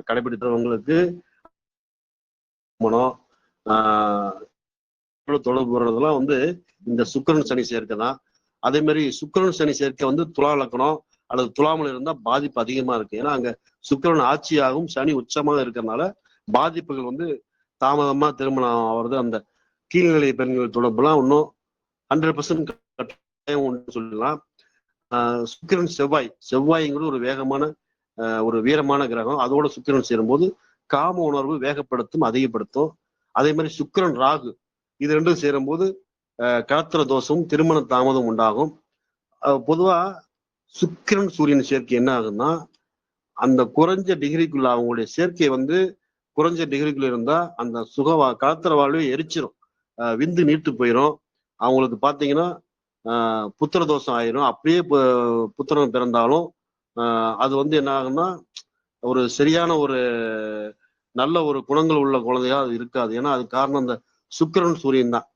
கடைபிடித்தவங்களுக்கு மனம் தொடர்பு வர்றதெல்லாம் வந்து இந்த சுக்கிரன் சனி சேர்க்கை தான். அதே மாதிரி சுக்கிரன் சனி சேர்க்கை வந்து துலா லக்னம் அல்லது துலாமல் இருந்தா பாதிப்பு அதிகமா இருக்கு. ஏன்னா அங்க சுக்கிரன் ஆட்சியாகவும் சனி உச்சமாக இருக்கிறதுனால பாதிப்புகள் வந்து தாமதமா திருமணம் ஆகிறது. அந்த கீழ்நிலை பெண்கள் தொடர்புலாம் இன்னும் 100% கட்டாயம் உண்டு சொல்லலாம். சுக்கிரன் செவ்வாய்ங்கிறது ஒரு வேகமான ஒரு வீரமான கிரகம். அதோட சுக்கிரன் சேரும்போது காம உணர்வு வேகப்படுத்தும், அதிகப்படுத்தும். அதே மாதிரி சுக்கிரன் ராகு இது ரெண்டும் சேரும்போது கலத்திர தோஷமும் திருமண தாமதம் உண்டாகும். பொதுவா சுக்கிரன் சூரியன் சேர்க்கை என்ன ஆகுதுன்னா அந்த குறைஞ்ச டிகிரிக்குள்ள அவங்களுடைய சேர்க்கை வந்து குறைஞ்ச டிகிரிக்குள்ள இருந்தா அந்த கலத்திர வாழ்வே எரிச்சிரும், விந்து நீட்டு போயிடும். அவங்களுக்கு பாத்தீங்கன்னா புத்திர தோஷம் ஆயிரும். அப்படியே புத்திரம் பிறந்தாலும் அது வந்து என்ன ஆகுன்னா ஒரு சரியான ஒரு நல்ல ஒரு குணங்கள் உள்ள குழந்தையா அது இருக்காது. ஏன்னா அது காரணம் இந்த சுக்கிரன் சூரியன் தான்.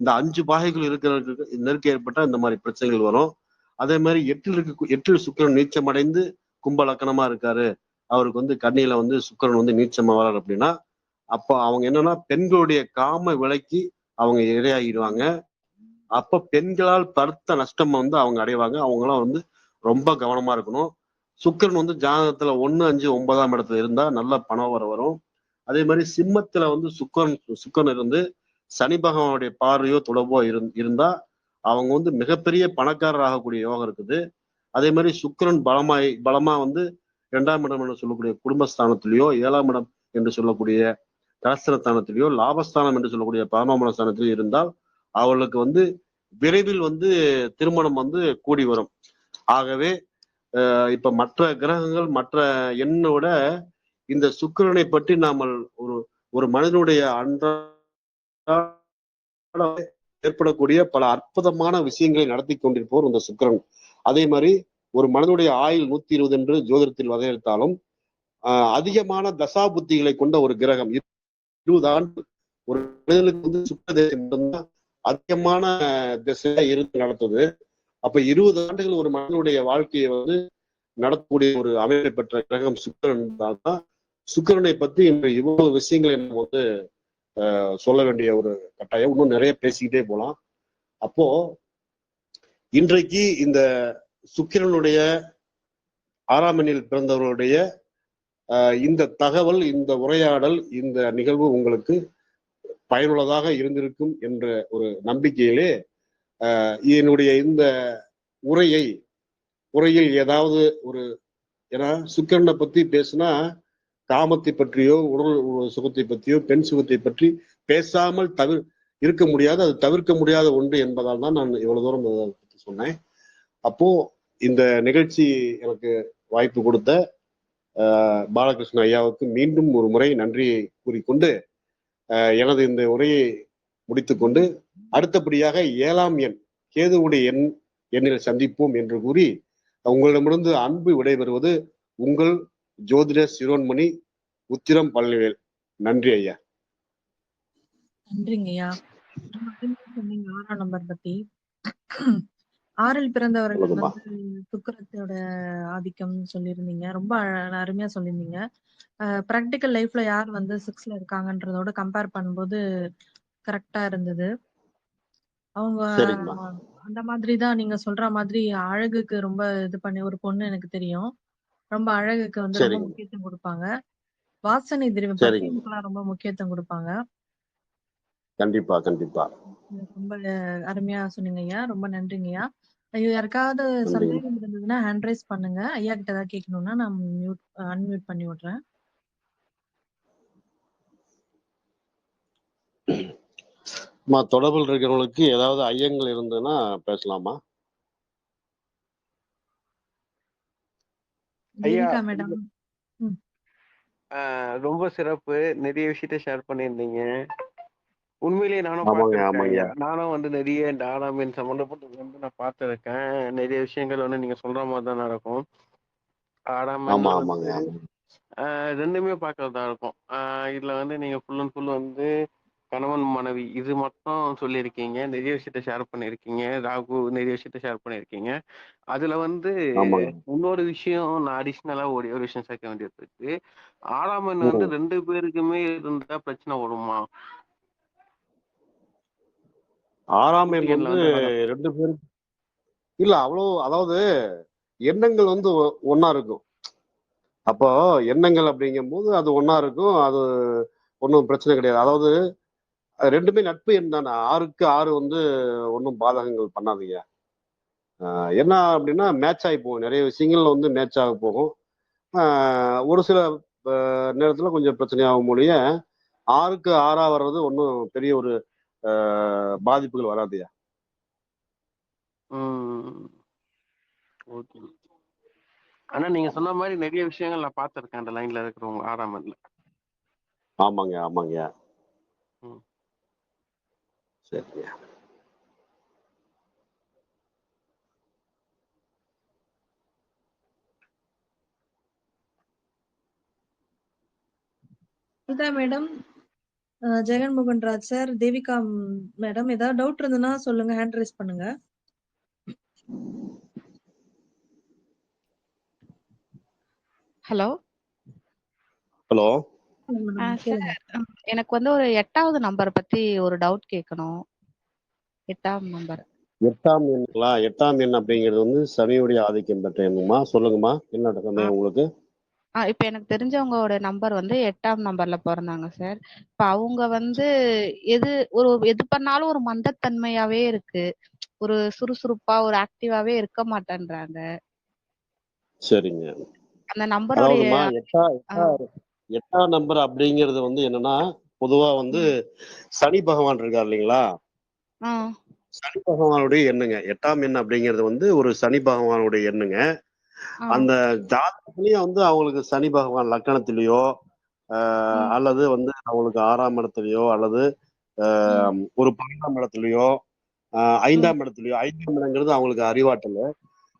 இந்த 5 பாகைகள் இருக்கிறதுக்கு நெருக்க ஏற்பட்டா இந்த மாதிரி பிரச்சனைகள் வரும். அதே மாதிரி எட்டில் சுக்கிரன் நீச்சம் அடைந்து கும்ப லக்கணமா இருக்காரு, அவருக்கு வந்து கண்ணியில வந்து சுக்கிரன் வந்து நீச்சமா வராரு அப்படின்னா அப்ப அவங்க என்னன்னா பெண்களுடைய காம விலைக்கு அவங்க இரையாகிடுவாங்க. அப்ப பெண்களால் பருத்த நஷ்டம் வந்து அவங்க அடைவாங்க. அவங்களாம் வந்து ரொம்ப கவனமா இருக்கணும். சுக்கிரன் வந்து ஜாதகத்துல 1, 5, 9ஆம் இடத்துல இருந்தா நல்ல பணம் வரும். அதே மாதிரி சிம்மத்துல வந்து சுக்கிரன் இருந்து சனி பகவானுடைய பார்வையோ தொடர்போ இருந்தா அவங்க வந்து மிகப்பெரிய பணக்காரர் ஆகக்கூடிய யோகம் இருக்குது. அதே மாதிரி சுக்கிரன் பலமா வந்து 2ஆம் இடம் என்று சொல்லக்கூடிய குடும்பஸ்தானத்திலேயோ 7ஆம் இடம் என்று சொல்லக்கூடிய கலஸ்திரஸ்தானத்திலேயோ லாபஸ்தானம் என்று சொல்லக்கூடிய 11ஆம் ஸ்தானத்திலேயோ இருந்தால் அவர்களுக்கு வந்து விரைவில் வந்து திருமணம் வந்து கூடி வரும். ஆகவே இப்ப மற்ற கிரகங்கள் மற்ற எண்ணோட இந்த சுக்கிரனை பற்றி நாம ஒரு மனிதனுடைய ஏற்படக்கூடிய பல அற்புதமான விஷயங்களை நடத்தி கொண்டிருப்போர் இந்த சுக்கிரன். அதே மாதிரி ஒரு மனிதனுடைய ஆயுள் 120 என்று ஜோதிடத்தில் வகையெடுத்தாலும் அதிகமான தசா புத்திகளை கொண்ட ஒரு கிரகம். 20 ஆண்டு ஒரு மனிதனுக்கு வந்து சுக்கிர தேசம் மட்டும்தான் அதிகமான திசையா இருந்து நடத்துது. அப்ப 20 ஆண்டுகள் ஒரு மனிதனுடைய வாழ்க்கையை வந்து நடத்தக்கூடிய ஒரு அமைப்பை பெற்ற கிரகம் சுக்கிரன் தான். சுக்கிரனை பத்தி இவ்வளவு விஷயங்களை நம்ம வந்து சொல்ல வேண்டிய ஒரு கட்டாயம். இன்னும் நிறைய பேசிக்கிட்டே போலாம். அப்போ இன்றைக்கு இந்த சுக்கிரனுடைய 6ஆம் எண்ணில் பிறந்தவர்களுடைய இந்த தகவல், இந்த உரையாடல், இந்த நிகழ்வு உங்களுக்கு பயனுள்ளதாக இருந்திருக்கும் என்ற ஒரு நம்பிக்கையிலே என்னுடைய இந்த உரையில் ஏதாவது ஒரு, ஏன்னா சுக்கிரனை பத்தி பேசுனா காமத்தை பற்றியோ உடல் சுகத்தை பற்றியோ பெண் சுகத்தை பற்றி பேசாமல் இருக்க முடியாது, அது தவிர்க்க முடியாத ஒன்று என்பதால் தான் நான் இவ்வளவு தூரம் பற்றி சொன்னேன். அப்போ இந்த நிகழ்ச்சி எனக்கு வாய்ப்பு கொடுத்த பாலகிருஷ்ண ஐயாவுக்கு மீண்டும் ஒரு முறை நன்றியை கூறிக்கொண்டு எனது இந்த உரையை முடித்துக்கொண்டு அடுத்தபடியாக 7ஆம் எண் கேதுவுடைய எண்ணில் சந்திப்போம் என்று கூறி உங்களிடமிருந்து அன்பு விடைபெறுவது உங்கள் ஜோதிட சிரோன்மணி உத்திரம் பழனிவேல். நன்றி ஐயா. நன்றிங்க ஐயா. சொன்னீங்க 6ஆம் நம்பர் பத்தி. 6இல் பிறந்தவர்கள் வந்து சுக்கிரத்தோட ஆதிக்கம் சொல்லியிருந்தீங்க. ரொம்ப அருமையா சொல்லியிருந்தீங்க. பிராக்டிக்கல் லைஃப்ல யார் வந்து 6ல இருக்காங்கன்றதோட கம்பேர் பண்ணும்போது கரெக்டா இருந்தது. அவங்க அந்த மாதிரிதான் நீங்க சொல்ற மாதிரி அழகுக்கு ரொம்ப இது பண்ணி ஒரு பொண்ணு எனக்கு தெரியும். ரொம்ப அழகுக்கு வந்து ரொம்ப முக்கியத்துவம் கொடுப்பாங்க. வாசனை திரவியம் பர்ஃபியூம்க்குலாம் ரொம்ப முக்கியத்துவம் கொடுப்பாங்க. கண்டிப்பா கண்டிப்பா. ரொம்ப அருமையா சொன்னீங்க ஐயா. ரொம்ப நன்றிங்க ஐயா. யாருக்காவது சந்தேகம் இருந்ததுன்னா ஹேண்ட் ரைஸ் பண்ணுங்க. ஐயா கிட்ட ஏதாவது கேட்கணும்னா நான் அன்மியூட் பண்ணி விடுறேன். தொடர்பில் இருக்கிறவங்களுக்கு ஏதாவது ஐயங்கள் இருந்ததுன்னா பேசலாமா? மேடம் ரொம்ப சிறப்பு. நிறைய விஷயத்த ஷேர் பண்ணியிருந்தீங்க. உண்மையிலேயே நானும் பார்த்திருக்கேன். நானும் வந்து நிறைய இந்த 6ஆம் எண் சம்பந்தப்பட்டது வந்து நான் பார்த்திருக்கேன். நிறைய விஷயங்கள் வந்து நீங்க சொல்ற மாதிரி தான் நடக்கும். 6ஆம் எண் வந்து 2மே பார்க்கறதா இருக்கும். இதுல வந்து நீங்க ஃபுல் அண்ட் ஃபுல் வந்து கணவன், மனைவி இது மட்டும் சொல்லியிருக்கீங்க. நிறைய விஷயத்த ஷேர் பண்ணியிருக்கீங்க. ராகு நிறைய விஷயத்த ஷேர் பண்ணியிருக்கீங்க. அதுல வந்து ஆமாங்க. இன்னொரு விஷயம் நான் அடிஷனலா ஒரே ஒரு விஷயம் சேர்க்க வேண்டியது இருக்கு. 6ஆம் எண் வந்து ம். 2 பேருக்குமே இருந்தா பிரச்சனை வருமா? 6ஆம் கூட்டு எண் எண்ல வந்து வந்து 6 2 பேரும் இல்ல அவ்வளோ அதாவது எண்ணங்கள் வந்து ஒண்ணா இருக்கும். அப்போ எண்ணங்கள் அப்படிங்கும்போது அது ஒண்ணா இருக்கும். அது ஒண்ணும் பிரச்சனை கிடையாது. அதாவது 2மே நட்பு எண் தானே. 6க்கு 6 வந்து ஒண்ணும் பாதகங்கள் பண்ணாதீங்க. என்ன அப்படின்னா மேட்ச் ஆகி போகும். நிறைய விஷயங்கள்ல வந்து மேட்ச் ஆக போகும். ஒரு சில அ நேரத்துல கொஞ்சம் பிரச்சனையாகும் ஒழிய, 6க்கு 6ஆ வர்றது ஒண்ணும் பெரிய ஒரு பாதிப்புகள் வராதுய்யா. ம். ஓகே. ஆனா நீங்க சொன்ன மாரி நிறைய விஷயங்கள் நான் பார்த்திருக்கேன் அந்த லைன்ல இருக்கிறவங்க 6ஆம் எண்ல. ஆமாங்க, ஆமாங்க. ம். சரிங்க. இதா madam, Jaganmohan Raj sir, Devika madam, ஏதாவது டவுட் இருந்ததுன்னா சொல்லுங்க, ஹேண்ட் ரைஸ் பண்ணுங்க. ஹலோ. ஹலோ. மேடம் கேளுங்க. சார், எனக்கு வந்து ஒரு 8வது நம்பர் பத்தி ஒரு டவுட் கேட்கணும். 8ஆம் நம்பர். 8ஆம் எண்ணுங்களா? 8ஆம் எண் அப்படிங்கிறது வந்து சனியுடைய ஆதிக்கம் பெற்ற எண்ணுமா? சொல்லுங்கம்மா. என்ன ஆ சந்தேகம் உங்களுக்கு? இப்ப எனக்கு தெரிஞ்சவங்களோட நம்பர் வந்து 8ஆம் நம்பர்ல பொறந்தாங்க சார். இப்ப அவங்க வந்து எது எது பண்ணாலும் ஒரு மந்தத்தன்மையாவே இருக்கு. ஒரு சுறுசுறுப்பா, ஒரு ஆக்டிவாவே இருக்க மாட்டேன்றாங்க. சரிங்க. அந்த நம்பருடைய அதாவதுமா ஆ 8ஆம் நம்பர் அப்படிங்கிறது வந்து என்னன்னா, பொதுவா வந்து ம். சனி பகவான் இருக்கார் இல்லைங்களா? ஆ சனி பகவானுடைய எண்ணுங்க. 8ஆம் எண் அப்படிங்கிறது வந்து ஒரு சனி பகவானுடைய எண்ணுங்க. ஆ அந்த ஜாதகத்திலேயே வந்து அவங்களுக்கு சனி பகவான் லக்கணத்திலேயோ, ம் அல்லது வந்து அவங்களுக்கு 6ஆம் இடத்திலேயோ, அல்லது ம் ஒரு 12ஆம் இடத்திலேயோ, அ ம் 5ஆம் இடத்திலேயோ 5ஆம் இடங்கிறது அவங்களுக்கு அறிவாற்றல்.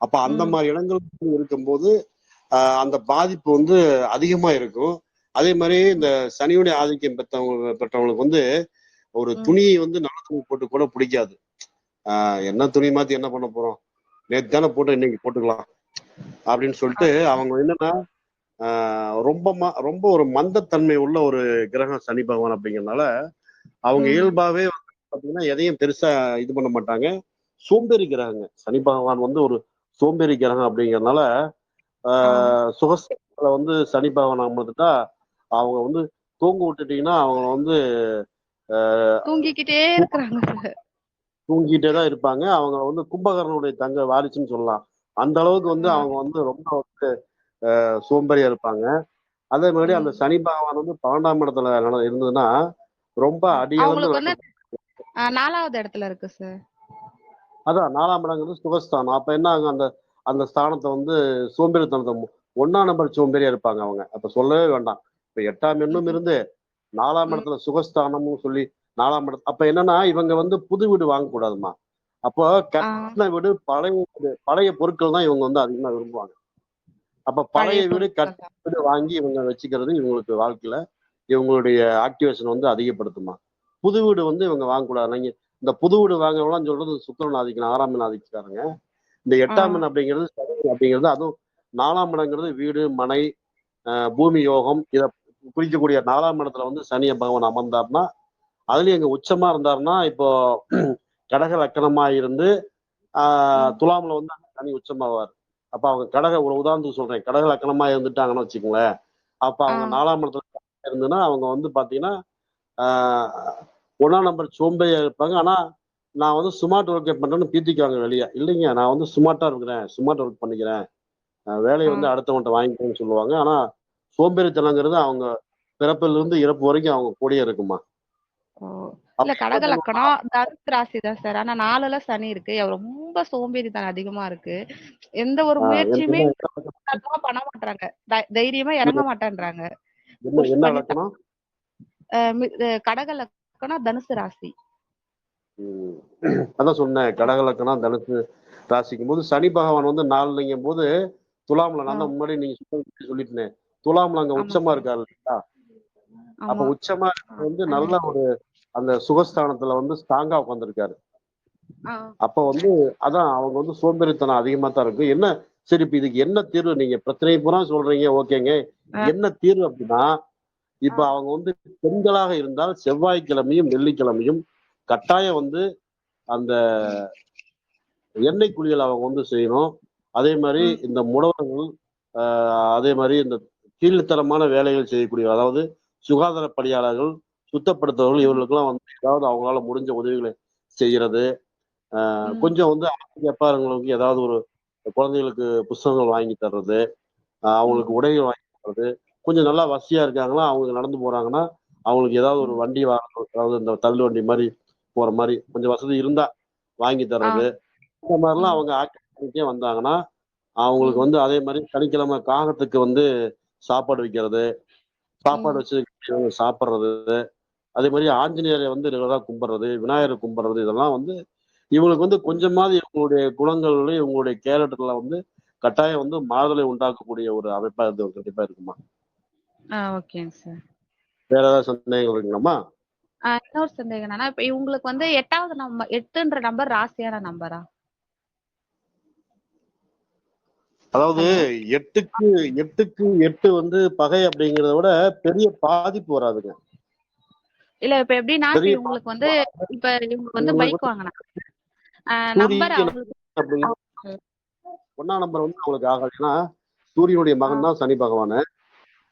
அப்ப அந்த ம் மாரி இடங்கள் இருக்கும்போது, அந்த பாதிப்பு வந்து அதிகமா இருக்கும். அதே மாரி இந்த சனியுடைய ஆதிக்கம் பெற்றவங்களுக்கு வந்து ஒரு ம் துணியை வந்து நல்ல துணி போட்டு கூட பிடிக்காது. என்ன துணி மாத்தி என்ன பண்ண போறோம்? நேத்து தானே போட்டோம் இன்னைக்கு போட்டுக்கலாம். அப்படின்னு சொல்லிட்டு ஆ அவங்க என்னன்னா, ரொம்ப ஒரு மந்தத்தன்மை உள்ள ஒரு கிரகம் சனி பகவான் அப்படிங்கிறதுனால, அவங்க ம் இயல்பாவே வந்து பாத்தீங்கன்னா, எதையும் பெருசா இது பண்ண மாட்டாங்க. சோம்பேறி கிரகங்க. சனி பகவான் வந்து ஒரு சோம்பேறி கிரகம் அப்படிங்கிறதுனால, ஆ சுகஸ்தானத்துல வந்து சனி பகவான் அமர்ந்துட்டா, அவங்க வந்து தூங்க விட்டுட்டீங்கன்னா, அவங்க வந்து தூங்கிக்கிட்டே இருக்கிறாங்க சார். தூங்கிட்டே தான் இருப்பாங்க. அவங்க வந்து கும்பகர்ணனுடைய தங்க வாரிசுன்னு சொல்லலாம். அந்த அளவுக்கு வந்து ஆ அவங்க வந்து ரொம்ப சோம்பேறியா இருப்பாங்க. அதே மாரி அந்த ம் சனி பகவான் வந்து 12ஆம் இடத்துல இருந்ததுன்னா, ரொம்ப அடியளந்து அவங்களுக்கு வந்து விளக்கும். 4வது இடத்துல இருக்கு சார். அதான் 4ஆம் இடங்கிறது சுகஸ்தானம். அப்ப என்ன ஆகும் அந்த அந்த ஸ்தானத்த வந்து சோம்பேறித்தனத்த 1ஆம் நம்பர் சோம்பேறியா இருப்பாங்க அவங்க. அப்ப சொல்லவே வேண்டாம். இப்ப 8ஆம் எண்ணும் ம் இருந்து 4ஆம் ம் இடத்துல சுகஸ்தானம்னு சொல்லி 4ஆம் இடம் அப்ப என்னன்னா, இவங்க வந்து புது வீடு வாங்கக்கூடாதும்மா. அப்போ ஆ கட்டுன வீடு பழைய பொருட்கள் தான் இவங்க வந்து அதிகமா விரும்புவாங்க. அப்ப பழைய பழைய வீடு, பொருட்கள் கட்டுன தான். வீடு வாங்கி இவங்க வச்சுக்கிறது இவங்களுக்கு வாழ்க்கையில இவங்களுடைய ஆக்டிவேஷன் வந்து அதிகப்படுத்துமா. புது வீடு வந்து இவங்க வாங்கக்கூடாது. நீங்க இந்த புது வீடு வாங்குறவங்கலாம் சொல்றது சுக்கிரன் ஆதிக்கம் 6ஆம் எண் ஆதிக்கக்காரங்க. இந்த ஆ 8ஆம் எண் அப்படிங்கிறது சனி அப்படிங்கிறது அதுவும் 4ஆம் இடங்கிறது வீடு, மனை, பூமி யோகம் இத குறிக்கக்கூடிய 4ஆம் இடத்துல வந்து சனி பகவான் அமர்ந்தார்ன்னா, அதுலயும் எங்க உச்சமா இருந்தாருன்னா, இப்போ கடக லக்கணமா இருந்து ம் துலாம்ல வந்து அந்த சனி உச்சமாவார். அப்ப அவங்க ஒரு உதாரணத்துக்கு சொல்றேன். கடக லக்கணமா இருந்துட்டாங்கன்னு வச்சுக்கங்களேன். அப்ப ஆ அவங்க 4ஆம் இடத்துல இருந்துன்னா, அவங்க வந்து பாத்தீங்கன்னா, ஆ 1ஆம் நம்பர் சோம்பேறியா இருப்பாங்க. ஆனா, நான் வந்து ஸ்மார்ட் ஒர்க் பண்றேன்னு பீத்திக்குவாங்க வெளிய. இல்லைங்க நான் வந்து ஸ்மார்ட்டா இருக்கிறேன். ஸ்மார்ட் ஒர்க் பண்ணிக்கிறேன். வேலைய ஆ வந்து அடுத்தவன்ட்ட வாங்கிக்கிறேன்னு சொல்லுவாங்க. ஆனா, சோம்பேறித்தனங்கிறது அவங்க பிறப்பிலிருந்து இறப்பு வரைக்கும் அவங்க கூடயே இருக்குமா. ஓ! அப்ப இல்ல என்ன கடக பண்ணுவோம்னா லக்கணம், தனுசு ராசி தான் சார். ஆனா 4ல சனி இருக்கு. ரொம்ப சோம்பேறித்தனம் அதிகமா இருக்கு. எந்த ஒரு முயற்சியுமே என்ன பண்ண மாட்றாங்க. தைரியமா இறங்க மாட்டேன்றாங்க. என்ன புஷ் என்ன பண்ணி லக்கணம்? கடக லக்கணம், தனுசு ராசி. ம். அதான் சொன்னேன். ஆ, கடக லக்கணம், தனுசு ராசிக்கும்போது சனி பகவான் வந்து 4ங்கும் போது, துலாம்ல ஆ, நான் தான் முன்னாடி நீங்க சொல்லிட்டேனே. துலாம்ல அங்க ஆமா உச்சமா சார். இருக்காரு இல்லையா? அப்ப ஆமா. உச்சமா இருக்கிறது வந்து அந்த நல்ல ஒரு அந்த சுகஸ்தானத்துல வந்து ஸ்ட்ராங்கா உட்காந்துருக்காரு. ஆ அப்ப வந்து அதான் அவங்க வந்து சோம்பேறித்தனம் அதிகமா தான் இருக்கு. என்ன சரி இப்ப இதுக்கு என்ன தீர்வு? நீங்க பிரச்சனையை பூரா சொல்றீங்க, ஓகேங்க. ஆ என்ன தீர்வு அப்படின்னா, ஆ இப்ப அவங்க வந்து பெண்களாக இருந்தால் செவ்வாய்க்கிழமையும் வெள்ளிக்கிழமையும் கட்டாயம் வந்து அந்த எண்ணெய் குளியல் அவங்க வந்து செய்யணும். அதே மாதிரி ம் இந்த முடவர்கள், அதே மாதிரி இந்த கீழ்த்தரமான வேலைகள் செய்யக்கூடிய, அதாவது சுகாதார பணியாளர்கள், சுத்தப்படுத்துபவர்கள், ம் இவர்களுக்கெல்லாம் வந்து ஏதாவது அவங்களால முடிஞ்ச உதவிகளை செய்யறது. ம் கொஞ்சம் வந்து அப்பாங்களுக்கு ஏதாவது ஒரு குழந்தைகளுக்கு புஸ்தகங்கள் வாங்கி தர்றது, அவங்களுக்கு ம் உடைகள் வாங்கி தர்றது. கொஞ்சம் நல்லா வசதியா இருக்காங்களா, அவங்க நடந்து போறாங்கன்னா அவங்களுக்கு ஏதாவது ஒரு ம் வண்டி வாகனம், அதாவது இந்த தள்ளு வண்டி மாதிரி போற மாதிரி கொஞ்சம் வசதி இருந்தா வாங்கி ஆ தர்றது. இந்த மாதிரிலாம் ம் அவங்க ஆக்கிரமிக்கே வந்தாங்கன்னா அவங்களுக்கு ம் வந்து அதே மாதிரி சனிக்கிழமை காகத்துக்கு வந்து சாப்பாடு வைக்கிறது, சாப்பாடு ம் வச்சு இவங்க சாப்பிட்றது, அதே மாதிரி ஆஞ்சநேயரை வந்து ரெகுலரா கும்பிடுறது, விநாயகரை கும்பிடுறது, இதெல்லாம் வந்து இவங்களுக்கு வந்து ம். கொஞ்சமாவது இவங்களுடைய குணங்கள்லயும் இவங்களுடைய கேரக்டர்ல வந்து கட்டாயம் வந்து மாறுதலை உண்டாக்கக்கூடிய ஒரு அமைப்பா இது கண்டிப்பா இருக்குமா? ஓகேங்க சார். வேற ஏதாவது சந்தேகங்கள் இருக்குங்களாம்மா? இன்னொரு சந்தேகம் என்னன்னா, இப்ப இவங்களுக்கு வந்து 8வது நம்பர் 8ன்ற நம்பர் ராசியான நம்பரா? அதாவது ஹலோ. எட்டுக்கு எட்டுக்கு எட்டு வந்து பகை அப்படிங்கிறத விட பெரிய பாதிப்பு வராதுங்க. இல்ல இப்ப எப்படின்னா, இப்ப பெரிய இவங்களுக்கு பாதிப்பு வந்து வராது. இப்ப இவங்க வந்து இவங்களுக்கு பைக் வந்து வாங்குனாங்க. நம்பர் சூரியன் அவங்களுக்கு அப்படிங்கிற ம். ஒண்ணாம் நம்பர் வந்து அவங்களுக்கு ஆகாது. ஏன்னா சூரியனுடைய ஆ மகன் தான் சனி பகவான்.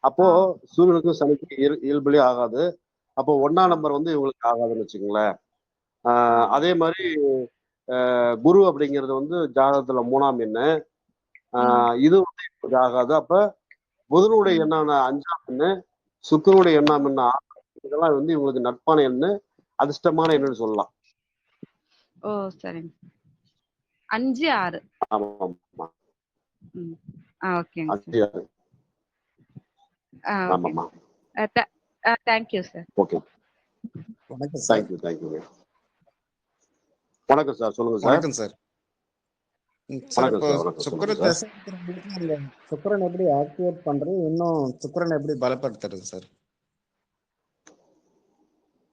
அப்போ ஆ சூரியனுக்கும் சனிக்கு இயல்புலயே ஆகாது. அப்போ ஒண்ணாம் ஆ நம்பர் வந்து இவங்களுக்கு ஆகாதுன்னு வச்சுக்கோங்களேன். ஆ அதே மாதிரி குரு அப்படிங்கிறது வந்து ஜாதகத்துல 3ஆம் எண்ணு. ம் இது வந்து இவங்களுக்கு ஆகாது. அப்ப புதனுடைய ம். எண்ணான 5ஆம் எண்ணு, சுக்கிரனுடைய எண்ணாம் எண்ணு 6, இதெல்லாம் வந்து இவங்களுக்கு நட்பான எண்ணு, அதிர்ஷ்டமான எண்ணுன்னு சொல்லலாம். ஓ! சரிங்க. 5, 6. ஆமா, ஆமா. ம். ஓகேங்க சார். அது ஓகேங்க ஆமாம்மா. Sir. Thank you sir. Okay. வணக்கம் சார். தேங்க்யூ, தேங்க்யூங்க. வணக்கம் சார். சொல்லுங்க சார். வணக்கம் சார். சார் வணக்கம் இப்போ சார். வணக்கம். சுக்கிர சொல்லுங்க சார். தசை இருக்கிறவங்களுக்கு அந்த சுக்கிரன் எப்படி ஆக்டிவேட் பண்றது, இன்னும் சுக்கிரன் எப்படி பலப்படுத்துறது சார்?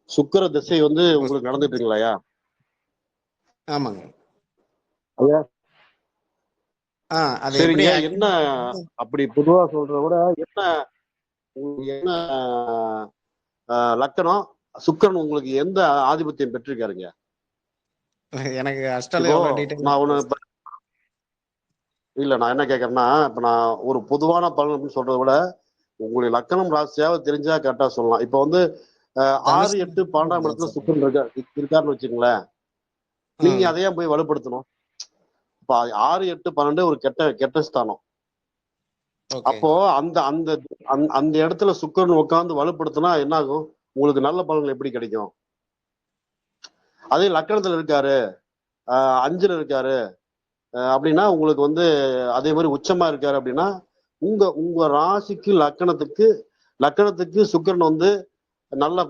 சுக்கிர திசை வந்து இப்போ உங்களுக்கு நடந்துட்டு இருக்குங்களாயா? ஆமாங்க. ஐயா, அதை எப்படி சரிங்க. என்ன ஆக்டிவேட் பண்றது? அப்படி பொதுவா சொல்றத விட என்ன உங்களுக்கு என்ன லக்கணம்? சுக்கிரன் உங்களுக்கு எந்த ஆதிபத்தியம் பெற்றிருக்காருங்க? எனக்கு அஷ்டால இப்போ எவ்வளவு டீட்டெயில் நான் ஒண்ணு தெரியாது சார். இல்ல நான் என்ன கேட்கறேன்னா, இப்ப நான் ஒரு பொதுவான பலன் அப்படின்னு சொல்றதை விட உங்களுடைய லக்கணம் ராசியாவது தெரிஞ்சா கரெக்டா சொல்லலாம். இப்ப வந்து 6, தனுசு 8, லக்னம் 12ஆம் இல்லையா இடத்துல சார்? சுக்கிரன் இருக்காருன்னு வச்சுங்களேன். நீங்க ம். அதையே போய் வலுப்படுத்தணும். இப்ப 6, 8, 12 ஒரு கெட்ட கெட்ட ஸ்தானம். ஓகே. அப்போ அந்த அந்த அந்த இடத்துல சுக்கிரன் உட்கார்ந்து வலுப்படுத்தினா என்ன ஆகும்? உங்களுக்கு நல்ல பலன்கள் எப்படி கிடைக்கும்? அதே லக்கணத்துல இருக்காரு, 5ல இருக்காரு அப்படின்னா உங்களுக்கு வந்து அதே மாதிரி உச்சமா இருக்காரு அப்படின்னா உங்க உங்க ராசிக்கு லக்கணத்துக்கு லக்கணத்துக்கு சுக்கிரன் வந்து நல்ல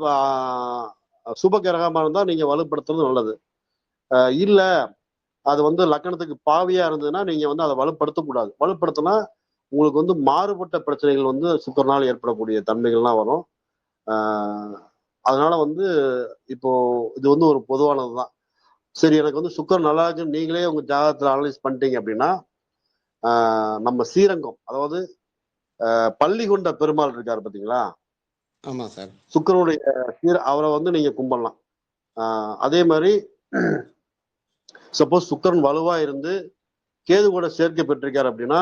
சுப கிரகமா இருந்தா நீங்க வலுப்படுத்துறது நல்லது. இல்ல அது வந்து லக்கணத்துக்கு பாவியா இருந்ததுன்னா நீங்க வந்து அதை வலுப்படுத்த கூடாது. வலுப்படுத்தினா உங்களுக்கு வந்து மாறுபட்ட பிரச்சனைகள் வந்து சுக்கிரனால் ஏற்படக்கூடிய தன்மைகள்லாம் வரும். ஆஹ் அதனால வந்து இப்போ இது வந்து ஒரு பொதுவானதுதான். சரி, எனக்கு வந்து சுக்கிரன் நல்லா இருக்குன்னு நீங்களே உங்க ஜாதகத்துல அனலைஸ் பண்ணிட்டீங்க அப்படின்னா நம்ம ஸ்ரீரங்கம், அதாவது பள்ளி கொண்ட பெருமாள் இருக்காரு பாத்தீங்களா? ஆமா சார். சுக்கிரனுடைய அவரை வந்து நீங்க கும்பிடலாம். அதே மாதிரி சப்போஸ் சுக்கிரன் வலுவா இருந்து கேது கூட சேர்க்கை பெற்றிருக்காரு அப்படின்னா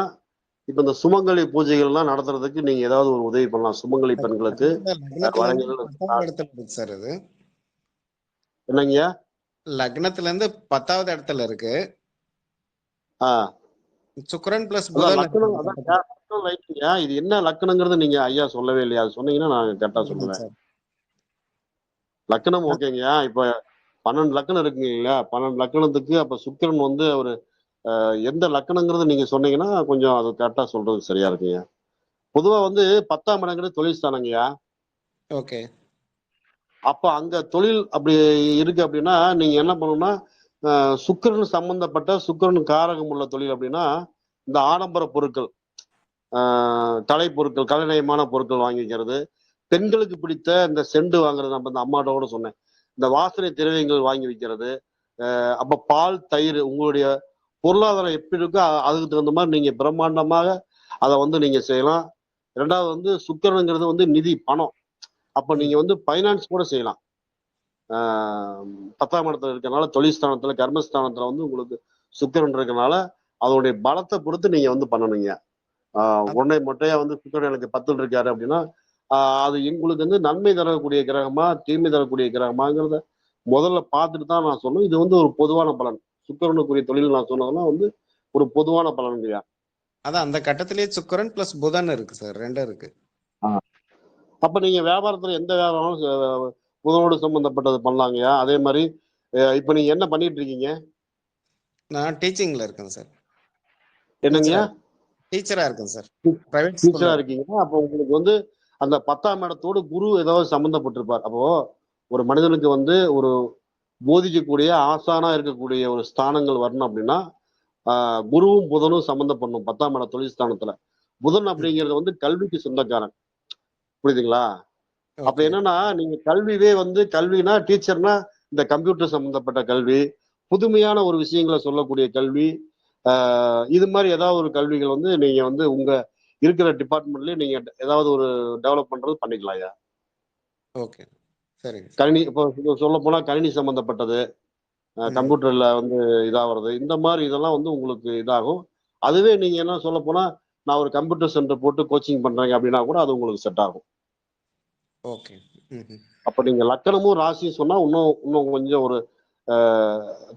இப்ப இந்த சுமங்கலி பூஜைகள் எல்லாம் நடத்துறதுக்கு நீங்க ஏதாவது ஒரு உதவி பண்ணலாம். சுமங்கலி பெண்களுக்கு லக்னத்துல இருந்து வளையல் 10வது இடத்துல இருக்கு சார் இது. என்னங்கய்யா? லக்னத்துல இருந்து 10வது இடத்துல இருக்கு. ஆஹ் சுக்கிரன் பிளஸ் அதான் புதன் லக்கணம், இருக்கு அதான் பக்கத்துல. ரைட்டுங்க. இது என்ன லக்கணங்கிறது நீங்க ஐயா சொல்லவே இல்லையா? அது சொன்னீங்கன்னா நான் கரெக்டா ஆமாங்க சொல்லுவேன். சார். லக்கணம் ஓகேங்கய்யா. இப்ப 12 லக்கணம் இருக்குங்க இல்லையா? 12 லக்கணத்துக்கு அப்ப சுக்கிரன் வந்து ஒரு எந்த லக்கணங்கிறது நீங்க சொன்னீங்கன்னா கொஞ்சம் அது கரெக்டா சொல்றது சரியா இருக்குங்க. பொதுவா வந்து 10ஆம் இடங்கிறது தொழில் ஸ்தானங்கய்யா. ஓகே. அப்ப அங்க தொழில் அப்படி இருக்கு அப்படின்னா நீங்க என்ன பண்ணணும்னா சுக்கிரன் சம்பந்தப்பட்ட சுக்கிரன் காரகம் உள்ள தொழில் அப்படின்னா இந்த ஆடம்பர பொருட்கள், கலை பொருட்கள், கலைநயமான பொருட்கள் வாங்கி வைக்கிறது, பெண்களுக்கு பிடித்த இந்த செண்டு வாங்குறது, நம்ம இந்த அம்மாட்ட கூட சொன்னேன், இந்த வாசனை திரவியங்கள் வாங்கி வைக்கிறது. அப்ப பால், தயிர் உங்களுடைய பொருளாதாரம் எப்படி இருக்கோ அதுக்கு தகுந்த மாதிரி நீங்க பிரம்மாண்டமாக அதை வந்து நீங்க செய்யலாம். ரெண்டாவது வந்து சுக்கிரனுங்கிறது வந்து நிதி, பணம். அப்ப நீங்க வந்து பைனான்ஸ் கூட செய்யலாம். 10ஆம் இடத்துல இருக்கறனால, தொழில் ஸ்தானத்துல, கர்மஸ்தானத்துல வந்து உங்களுக்கு சுக்கிரன் இருக்கறனால அதோடைய பலத்தை பொறுத்து நீங்க வந்து பண்ணணுங்க. உடனே மொட்டையா வந்து சுக்கிரன் எனக்கு 10ல் இருக்காரு அப்படின்னா அது உங்களுக்கு வந்து நன்மை தரக்கூடிய கிரகமா, தீமை தரக்கூடிய கிரகமாங்கிறத முதல்ல பார்த்துட்டு தான் நான் சொன்னேன். இது வந்து ஒரு பொதுவான பலன். சுக்கிரனுக்குரிய தொழில் நான் சொன்னதெல்லாம் வந்து ஒரு பொதுவான பலன் இல்லையா? அதான் அந்த கட்டத்திலேயே சுக்கிரன் பிளஸ் புதன் இருக்கு சார், ரெண்டும் இருக்கு. அப்ப நீங்க வியாபாரத்துல எந்த வியாபாரம் புதனோடு சம்பந்தப்பட்டது பண்ணலாங்கய்யா. அதே மாதிரி இப்ப நீங்க என்ன பண்ணிட்டு இருக்கீங்க? நான் டீச்சிங்ல இருக்கேன் சார். என்னங்கய்யா? டீச்சரா இருக்கேன் சார், பிரைவேட் டீச்சரா ஸ்கூல்ல. இருக்கீங்க. அப்போ உங்களுக்கு வந்து அந்த 10ஆம் இடத்தோடு குரு ஏதாவது சம்பந்தப்பட்டிருப்பார். அப்போ ஒரு மனிதனுக்கு வந்து ஒரு போதிக்கக்கூடிய ஆசானா இருக்கக்கூடிய ஒரு ஸ்தானங்கள் வரணும் அப்படின்னா குருவும் புதனும் சம்பந்தப்படணும் 10ஆம் இட தொழில் ஸ்தானத்துல. புதன் அப்படிங்கிறது வந்து கல்விக்கு சொந்தக்காரன். புரியுதுங்களா? அப்ப ஓகே. என்னன்னா நீங்க கல்வியே வந்து கல்வினா டீச்சர்னா இந்த கம்ப்யூட்டர் சம்பந்தப்பட்ட கல்வி, புதுமையான ஒரு விஷயங்களை சொல்லக்கூடிய கல்வி, இது மாதிரி ஏதாவது ஒரு கல்விகள் வந்து நீங்க வந்து உங்க இருக்கிற டிபார்ட்மெண்ட்லயே நீங்க ஏதாவது ஒரு டெவலப் பண்றது பண்ணிக்கலாம் ஐயா. ஓகே, சரிங்க. கணினி இப்போ சொல்ல போனா கணினி சம்பந்தப்பட்டது, கம்ப்யூட்டர்ல வந்து இதாகிறது, இந்த மாதிரி இதெல்லாம் வந்து உங்களுக்கு இதாகும். அதுவே நீங்க என்ன சொல்ல போனா நான் ஒரு கம்ப்யூட்டர் சென்டர் போட்டு கோச்சிங் பண்றேங்க அப்படின்னா கூட அது உங்களுக்கு செட் ஆகும். ஓகே. அப்ப நீங்க லக்கணமும் ராசியும் சொன்னா இன்னும் இன்னும் கொஞ்சம் ஒரு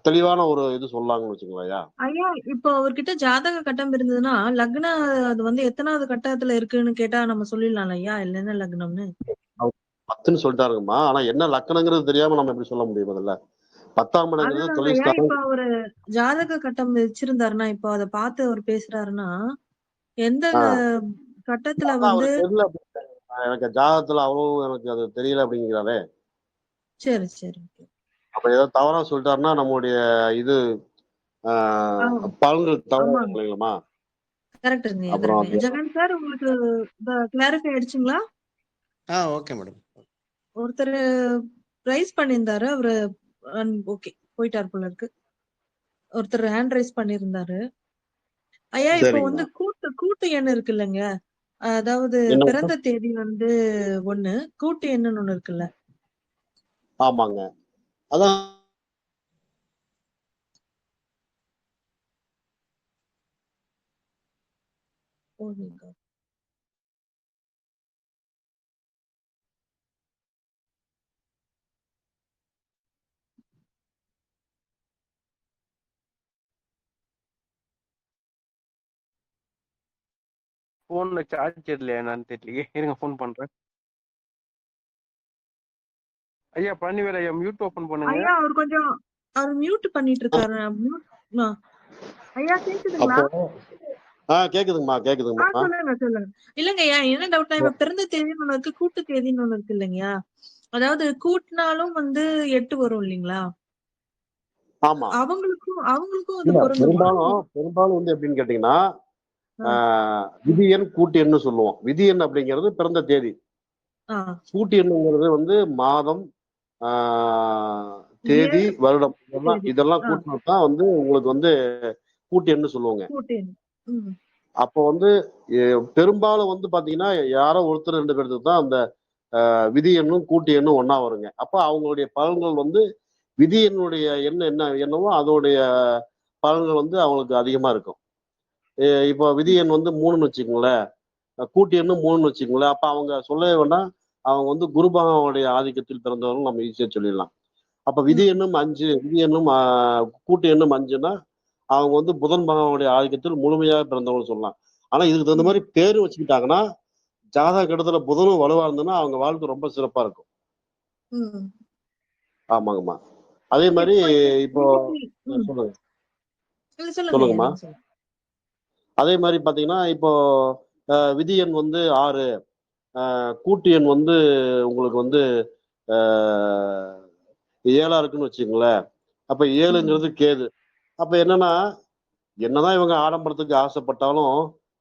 தெளிவான ஒரு இது சொல்லலாம்னு வச்சுக்கோங்கய்யா. ஐயா, இப்போ அவர்கிட்ட ஜாதக கட்டம் இருந்ததுன்னா லக்ன அது வந்து எத்தனாவது கட்டத்துல இருக்குன்னு கேட்டா நம்ம சொல்லிடலாம் ஐயா, இல்ல என்ன லக்னம்னு. அவர் 10ன்னு சொல்லிட்டாருங்கம்மா. ஆனா என்ன லக்கணங்கிறது தெரியாம நம்ம எப்படி சொல்ல முடியும்? முதல்ல 10ஆம் இடங்கிறது அதுதாங்க தொழில் ஐயா, ஸ்தானம். இப்ப அவரு ஜாதக கட்டம் வச்சிருந்தாருன்னா, இப்போ அதை பார்த்து அவர் பேசுறாருன்னா எந்த கட்டத்துல அதான் வந்து. அவருக்கு தெரியல. எனக்கு ஜாதகத்துல அவ்வளவு எனக்கு அது தெரியல அப்படிங்கிறாரே. சரி சரி. அப்ப ஏதோ தவறா சொல்லிட்டாருன்னா நம்மளுடைய இது பலன்கள் தவறா ஆமாங்க, இருக்கும் இல்லைங்களா? கரெக்டுங்க அப்புறம் கரெக்ட். ஜெகன் சார், உங்களுக்கு கிளாரிஃபை ஆயிடுச்சுங்களா? Okay madam. ஒருத்தர் ரைஸ் பண்ணியிருந்தாரு, அவரு ஓகே போயிட்டார் போல இருக்கு. ஒருத்தர் ஹேண்ட் ரைஸ் பண்ணியிருந்தாரு. ஐயா, இப்போ வந்து சரிங்கம்மா. கூட்டு கூட்டு எண் இருக்கு இல்லைங்க, அதாவது என்ன? பிறந்த தேதி வந்து 1, கூட்டு எண்ணுன்னு ஒண்ணு இருக்குல்ல. ஆமாங்க. அதான் ஃபோன்ல சார்ஜ் இல்லையா என்னன்னு தெரியலையே. இருங்க ஃபோன் பண்றேன். ஐயா பழனிவேல் ஐயா, மியூட் ஓபன் பண்ணுங்க. ஐயா, அவர் மியூட் பண்ணிட்டு இருக்காரு. ஐயா கேக்குதுங்களா? அப்போ கேக்குதுங்கம்மா, கேக்குதுங்கம்மா. சொல்லுங்க சொல்லுங்க. இல்லங்க ஐயா, என்ன டவுட்னா, இப்ப பிறந்த தேதின்னு ஒண்ணு இருக்கு, கூட்டு தேதின்னு ஒண்ணு இருக்கு இல்லைங்கயா. அதாவது கூட்டினாலும் வந்து 8 வரும் இல்லைங்களா? ஆமா. அவங்களுக்கும் அது இல்ல பொருந்துமா? பெரும்பாலும் வந்து எப்படின்னு கேட்டீங்கன்னா விதி எண் கூட்டு எண்ணு சொல்லுவோம். விதி எண் அப்படிங்கிறது பிறந்த தேதி. கூட்டு எண்ணுங்கிறது வந்து மாதம், தேதி, இயர், வருடம் தேதி. இதெல்லாம் கூட்டினா தான் வந்து உங்களுக்கு வந்து கூட்டு எண்ணு சொல்லுவாங்க. கூட்டு எண். அப்போ வந்து பெரும்பாலும் வந்து பாத்தீங்கன்னா யாரோ ஒருத்தர் 2 பேருக்கு தான் அந்த விதி எண்ணும் கூட்டு எண்ணும் ஒண்ணா வருங்க. அப்ப அவங்களுடைய பலன்கள் வந்து விதி எண்ணுடைய என்ன என்னவோ அதோடைய பலன்கள் வந்து அவங்களுக்கு அதிகமா இருக்கும். இப்போ விதி எண் வந்து 3ன்னு வச்சுக்கோங்களேன், கூட்டு எண்ணு 3ன்னு வச்சுக்கோங்களேன். அப்ப அவங்க சொல்லவே வேண்டாம். அவங்க வந்து குரு பகவானுடைய ஆதிக்கத்தில் பிறந்தவர்கள் நம்ம ஈஸியா சொல்லிடலாம். அப்ப விதி எண்ணும் 5, விதி எண்ணும் கூட்டு எண்ணும் 5ன்னா அவங்க வந்து புதன் பகவானுடைய ஆதிக்கத்தில் முழுமையாக பிறந்தவங்க சொல்லலாம். ஆனா இதுக்கு தகுந்த மாதிரி பேரு வச்சுக்கிட்டாங்கன்னா, ஜாதக கட்டத்துல புதனும் வலுவா இருந்ததுன்னா அவங்க வாழ்க்கை ரொம்ப சிறப்பா இருக்கும். ஆமாங்கம்மா. அதே மாதிரி இப்போ சொல்லுங்க. சொல்லுங்கம்மா. அதே மாதிரி பாத்தீங்கன்னா இப்போ விதி எண் வந்து 6, கூட்டு எண் வந்து உங்களுக்கு வந்து 7ஆ இருக்குன்னு வச்சுக்கோங்களேன். அப்ப 7ங்கிறது கேது. அப்ப என்னன்னா என்னதான் இவங்க ஆடம்பரத்துக்கு ஆசைப்பட்டாலும்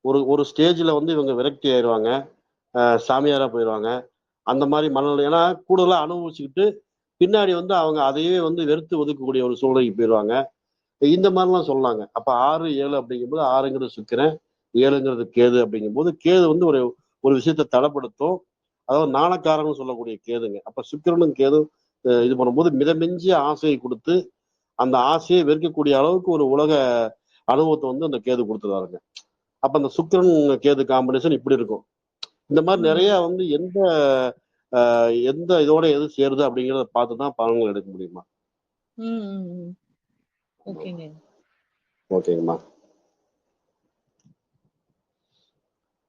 ஒரு ஸ்டேஜில் வந்து இவங்க விரக்தி ஆயிடுவாங்க, சாமியாரா போயிடுவாங்க. அந்த மாதிரி மனநிலை, ஏன்னா கூடுதலா அனுபவிச்சுக்கிட்டு பின்னாடி வந்து அவங்க அதையே வந்து வெறுத்து ஒதுக்கக்கூடிய ஒரு சூழ்நிலைக்கு போயிடுவாங்க. இந்த மாதிரிலாம் சொன்னாங்க. அப்ப 6, 7 அப்படிங்கும்போது 6ங்கிறது சுக்கிரன், 7ங்கிறது கேது அப்படிங்கும்போது கேது வந்து ஒரு ஒரு விஷயத்தை தடைப்படுத்தும். அதாவது நாணக்காரன்னு சொல்லக்கூடிய கேதுங்க. அப்ப சுக்கிரனும் கேது இது பண்ணும்போது மிதமிஞ்சிய ஆசையை கொடுத்து அந்த ஆசையை வெறுக்கக்கூடிய அளவுக்கு ஒரு உலக அனுபவத்தை வந்து அந்த கேது கொடுத்துருவாருங்க. அப்ப அந்த சுக்கிரன் கேது காம்பினேஷன் இப்படி இருக்கும். இந்த மாதிரி நிறைய ம். வந்து எந்த இதோட எது சேருது அப்படிங்கிறத பார்த்து தான் பலன்கள் எடுக்க முடியுமா? ம், ம், ம். ஓகேங்க. ஓகேங்கம்மா.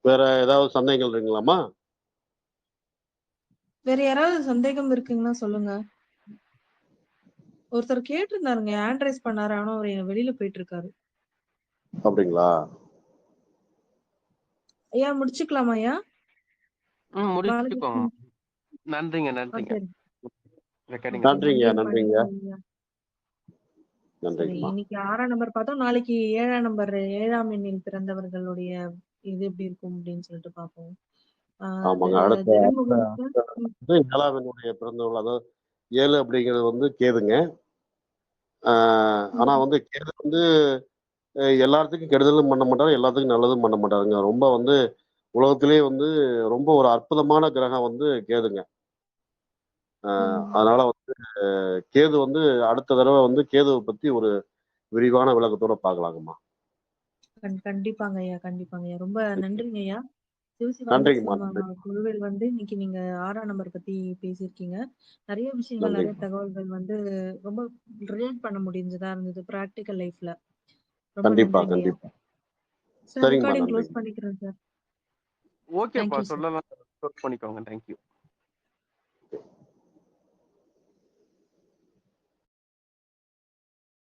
வேற ஏதாவது சந்தேகங்கள் இருக்குங்களாம்மா? வேற யாராவது சந்தேகம் இருக்குங்கன்னா சொல்லுங்க. ஒருத்தர் கேட்டிருந்தாருங்க. ஹேண்ட் ரைஸ் பண்ணாரு. ஆனா அவரு வெளியில போயிட்டு இருக்காரு. அப்படிங்களா? ஐயா முடிச்சுக்கலாமா ஐயா? முடிச்சுக்கோங்க. பாலகிருஷ்ணன். நன்றிங்க, ஆ, நன்றிங்க. சரி. Recording okay. நன்றிங்க, நன்றிங்க நன்றிங்க, ஐயா. சரி. நன்றிங்கம்மா. இன்னைக்கு 6ஆம் நம்பர் பார்த்தோம். நாளைக்கு 7ஆம் நம்பர் 7ஆம் எண்ணில் பிறந்தவர்களுடைய இது எப்படி இருக்கும் அப்படின்னு சொல்லிட்டு பார்ப்போம். அது ஆமாங்க. அடுத்த ஜெகன்மோகன் சார். வந்து 7ஆம் பிறந்தவர்கள், அதாவது 7 அப்படிங்கிறது வந்து கேதுங்க. ஆனா வந்து கேது வந்து எல்லாத்துக்கும் கெடுதலும் பண்ண மாட்டாரு, எல்லாத்துக்கும் நல்லதும் பண்ண மாட்டாருங்க. ரொம்ப வந்து உலகத்திலேயே வந்து ரொம்ப ஒரு அற்புதமான கிரகம் வந்து கேதுங்க. அதனால வந்து கேது வந்து அடுத்த தடவை வந்து கேதுவை பத்தி ஒரு விரிவான விளக்கத்தோட பார்க்கலாங்கம்மா. கண்டிப்பாங்க ஐயா. கண்டிப்பாங்க ஐயா. ரொம்ப நன்றிங்க ஐயா. சிவசிவான் நன்றிங்கம்மா, பேசும் நன்றி. குழுவில் வந்து இன்னைக்கு நீங்க 6ஆம் நம்பர் பத்தி பேசியிருக்கீங்க. நிறைய விஷயங்கள், நிறைய நன்றிங்கம்மா. தகவல்கள் வந்து ரொம்ப ரிலேட் பண்ண முடிஞ்சதா இருந்தது பிராக்டிக்கல் லைஃப்ல. ரொம்ப கண்டிப்பா, நன்றிங்க ஐயா. கண்டிப்பா. சார் சரிங்கம்மா, ரெக்கார்டிங் க்ளோஸ் நன்றிங்க. பண்ணிக்கிறேன் சார். ஓகேப்பா, தேங்க்யூ சார். சொல்லலாம். பண்ணிக்கோங்க. தேங்க்யூ.